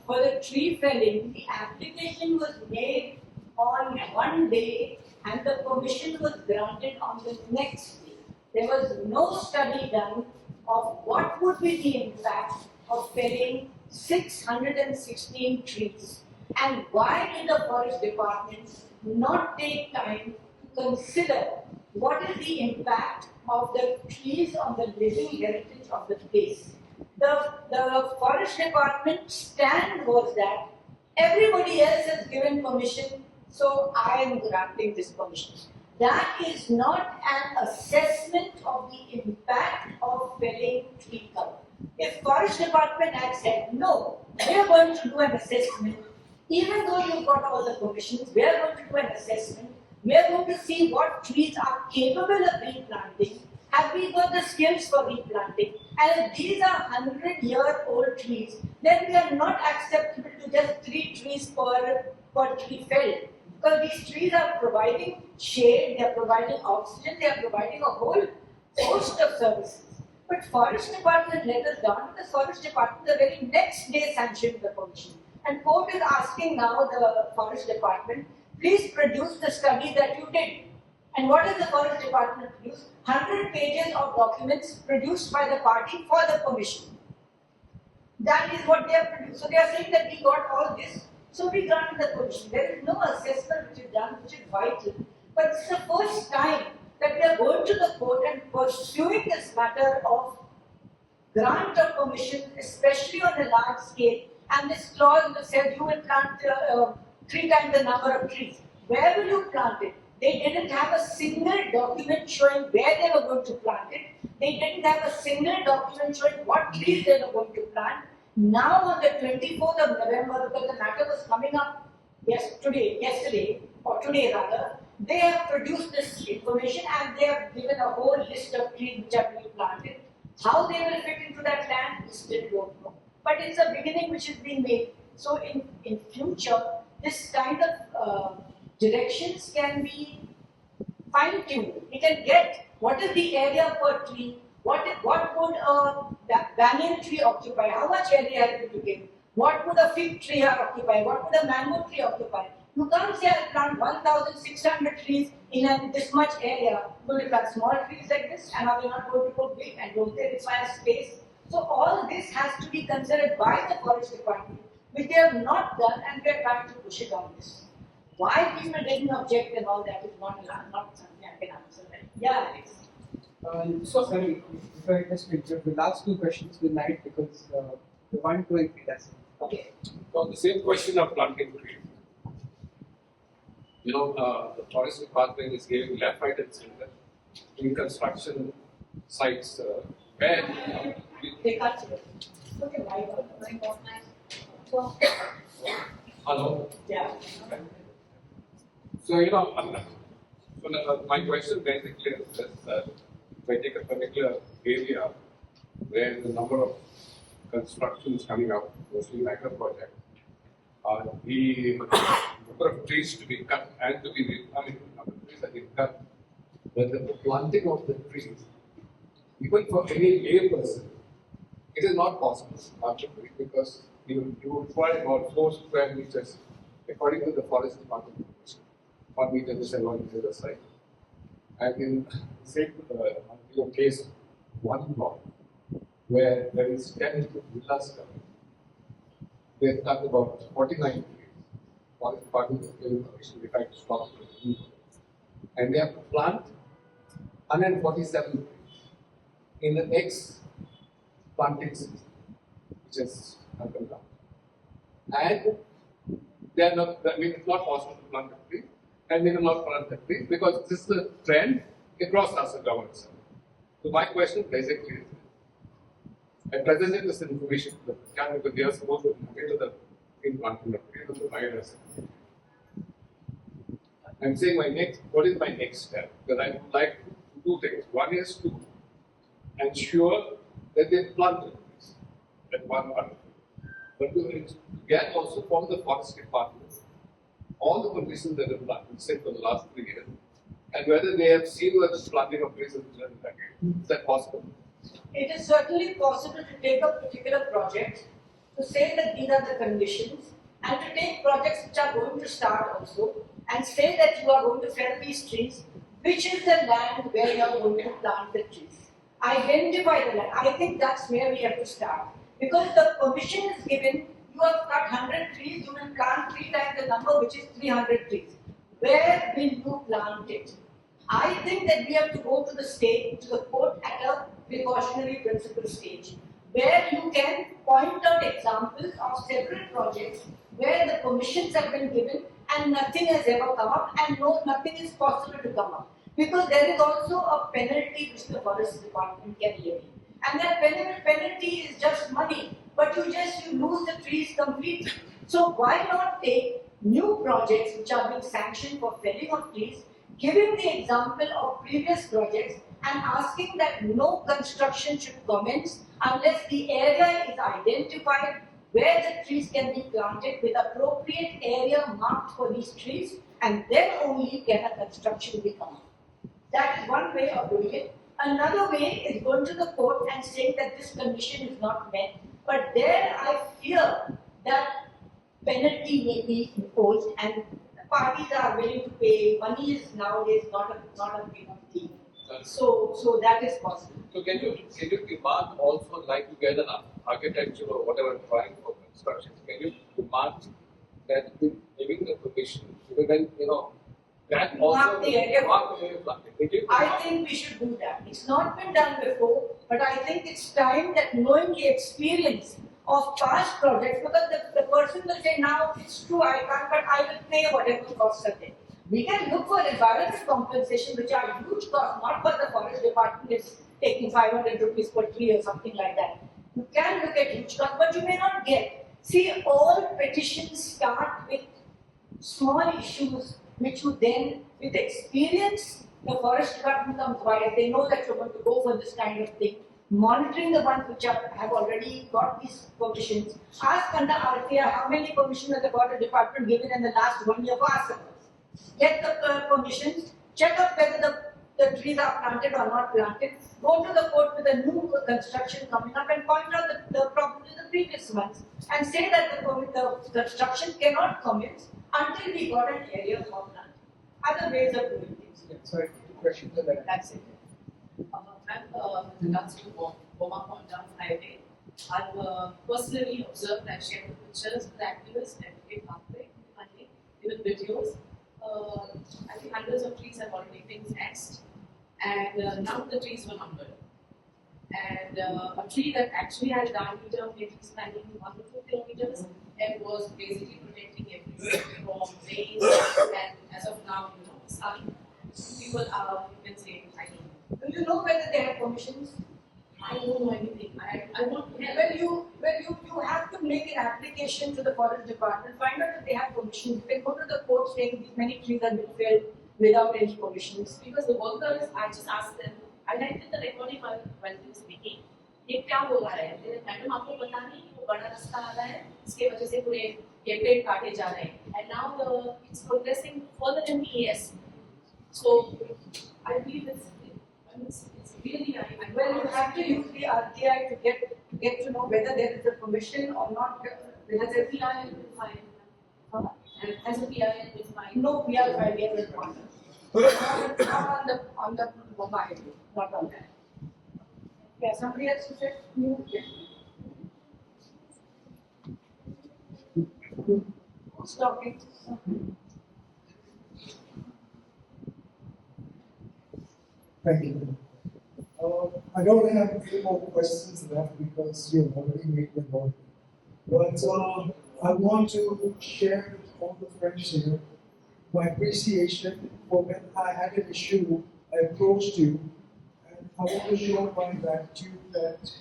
the tree felling, the application was made on one day and the permission was granted on the next day. There was no study done of what would be the impact of felling 616 trees. And why did the forest department not take time to consider what is the impact of the trees on the living heritage of the place. The forest department stand was that everybody else has given permission, so I am granting this permission. That is not an assessment of the impact of felling tree cover. If forest department had said, no, we are going to do an assessment, even though you've got all the permissions, we are going to do an assessment, we are going to see what trees are capable of replanting, have we got the skills for replanting, and if these are 100-year-old trees, then we are not acceptable to just 3 trees per tree felled. Because these trees are providing shade, they are providing oxygen, they are providing a whole host of services. But forest department let us down because forest department the very next day sanctioned the permission. And court is asking now the forest department, please produce the study that you did. And what does the forest department produce? 100 pages of documents produced by the party for the permission. That is what they have produced. So they are saying that we got all this, so we granted the permission. There is no assessment which is done, which is vital. But it's the first time that we are going to the court and pursuing this matter of grant of permission, especially on a large scale. And this clause that says you will plant 3 times the number of trees. Where will you plant it? They didn't have a single document showing where they were going to plant it. They didn't have a single document showing what trees they were going to plant. Now on the 24th of November, because the matter was coming up yesterday, or today rather, they have produced this information and they have given a whole list of trees which are to be planted. How they will fit into that land, we still don't know. But it's a beginning which is being made. So in future, this kind of directions can be fine-tuned. We can get what is the area per tree, what would a banyan tree occupy, how much area it will give, what would a fig tree occupy, what would a mango tree occupy. You can't say I plant 1,600 trees in this much area. Will you plant small trees like this and are they not going to go big and don't they require space? So all this has to be considered by the forest department, which they have not done and we are trying to push it on this. Why people didn't object and all that is not something I can answer. Yeah, Alex. So sorry, if I just interrupt the last 2 questions will night because the one going to that's Okay. On the same question of planting trees, the forest department is giving left, right, and center in construction sites where They can't see it. Okay, hello. yeah. So my question basically is this: if I take a particular area where the number of constructions coming up, mostly micro project, the number of trees to be cut and to be, number of trees that be cut, but the planting of the trees, even for any lay person, it is not possible practically because you require about 4 square meters according to the forest department. 1 meter this and 1 meter this side. And in say case 1 block where there is 10 villas coming, they have cut about 49 trees. Forest department is giving permission to stop it. And they have to plant 147 trees in the next planting season, which is happened now. And they are not, it's not possible to plant a tree, and they will not plant the tree because this is the trend across Rasa governments. So my question basically is, I presented this information to the camp because they are supposed to get to the tree planting of trees of the biodiversity. I'm saying what is my next step? Because I would like to do 2 things. One is to ensure that they plant the trees at one part. But to get also from the forest department all the conditions that have been planted, say for the last 3 years, and whether they have seen whether the planting of trees is done again. Is that possible? It is certainly possible to take a particular project, to say that these are the conditions, and to take projects which are going to start also, and say that you are going to fell these trees, which is the land where you are going to plant the trees. Identify the land. I think that's where we have to start. Because the permission is given, you have cut 100 trees, you will plant 3 times the number, which is 300 trees. where will you plant it? I think that we have to go to the state, to the court at a precautionary principle stage, where you can point out examples of several projects where the permissions have been given and nothing has ever come up, and no, nothing is possible to come up. Because there is also a penalty which the forest department can levy. And that penalty is just money, but you lose the trees completely. So why not take new projects which are being sanctioned for felling of trees, giving the example of previous projects and asking that no construction should commence unless the area is identified where the trees can be planted with appropriate area marked for these trees, and then only can a construction be commenced. That is one way of doing it. Another way is going to the court and saying that this condition is not met. But there I fear that penalty may be imposed and parties are willing to pay. Money is nowadays not a big deal. So that is possible. So can you demand also, like you get an architecture or whatever drawing for construction, can you demand that giving the permission, because then that also Mark the area. mark the area planted. I think we should do that. It's not been done before, but I think it's time that knowing the experience of past projects, because the person will say, now it's true, I can't, but I will pay whatever costs are there. We can look for environmental compensation, which are huge costs, not for the forest department is taking 500 rupees per tree or something like that. You can look at huge costs, but you may not get. See, all petitions start with small issues, which you then, with experience, the forest department comes by. They know that you're going to go for this kind of thing. Monitoring the ones which have already got these permissions. Ask under RTI how many permissions has the forest department given in the last 1 year for us. Get the permissions, check out whether the trees are planted or not planted, go to the court with a new construction coming up and point out the problems in the previous ones and say that the construction cannot commence until we got an area for planting. Other ways of doing things. Yeah, sorry, two questions on that. That's it. With regards to Bombay Highway, I've personally observed and shared the pictures with activists and advocate pathway, even videos. I think hundreds of trees have already been axed, and none of the trees were numbered. And a tree that actually had a diameter maybe spanning 1 to 2 kilometers and was basically protecting everything from rain and as of now, sun. People are, you can say, I don't know. Do you know whether they have permissions? I don't know anything. I want to help. You have to make an application to the forest department, find out if they have permission. You can go to the court saying these many trees have been felled without any permissions. Because the workers, I just asked them, I did the recording while they were speaking. ये क्या हो रहा है? Madam आपको पता नहीं वो बड़ा रास्ता आ रहा है, इसके वजह से पूरे ये पेड़ काटे जा रहे हैं. And now it's progressing further than ES. So I believe it's really. Well, you have to use the RTI to get to know whether there is a permission or not. As a PIL will file. As a PIL will file. No PIL file yet is not on the mobile, not on that. Yeah, somebody else who said you. Who's talking? Thank you. I don't have any more questions left because you've already made them all. But I want to share with all the friends here my appreciation for when I had an issue, I approached you, and I want to show my gratitude that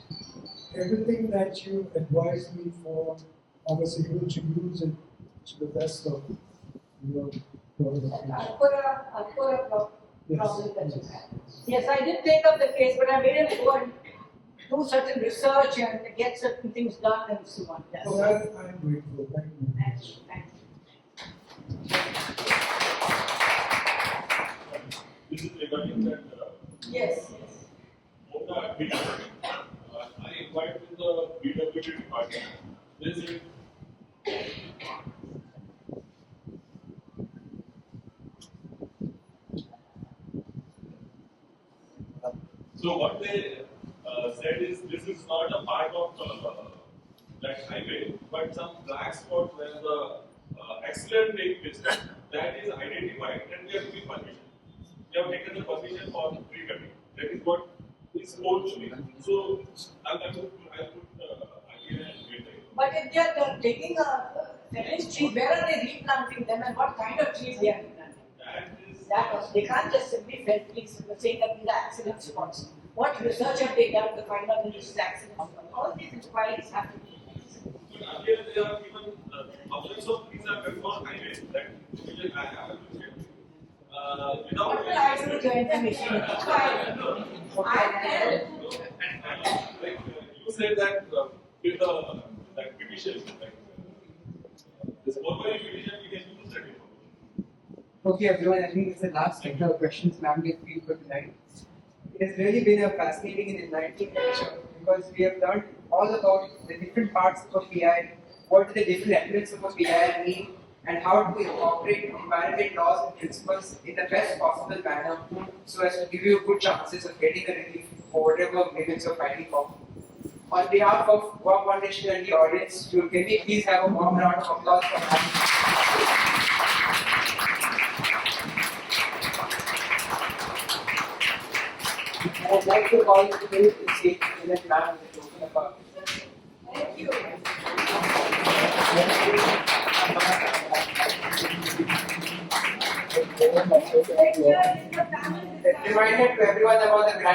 everything that you advised me for, I was able to use it to the best of your qualification. I'll put a problem that you had. Yes, I did take up the case, but I made him go and do certain research and get certain things done and so on. Yes. For that, I'm grateful. Thank you. Thank you. Thank you. This is regarding that. Yes. On the PWD, I inquired to the PWD department. They said, so what they said is this is not a part of that highway, but some black spot where the accident takes place. that is identified, then we have given permission. We have taken the permission for tree cutting. That is what is supposed to be. So I'll put idea and get it. But if they are taking a fallen tree, where are they replanting them and what kind of trees they are replanting? They can't just simply fell trees saying that these are accident spots. What research have they done to find out that this is accident spots? All these inquiries have to be. But earlier they are given thousands of trees are cut for highways. That which I have to check. Without What will I do with your information? like you said that with that petition, this Bombay petition, we can use that information. Okay, everyone, I think it's the last set of questions ma'am get free for tonight. It has really been a fascinating and enlightening lecture because we have learned all about the different parts of a PI, what the different elements of a PI mean, and how to incorporate environment laws and principles in the best possible manner so as to give you good chances of getting a relief for whatever grievance you're fighting for. On behalf of Bob Foundation and the audience, can we please have a warm round of applause for that? I would like to call to the stage and then ma'am to open up our. Thank you. Reminder to everyone about the grant.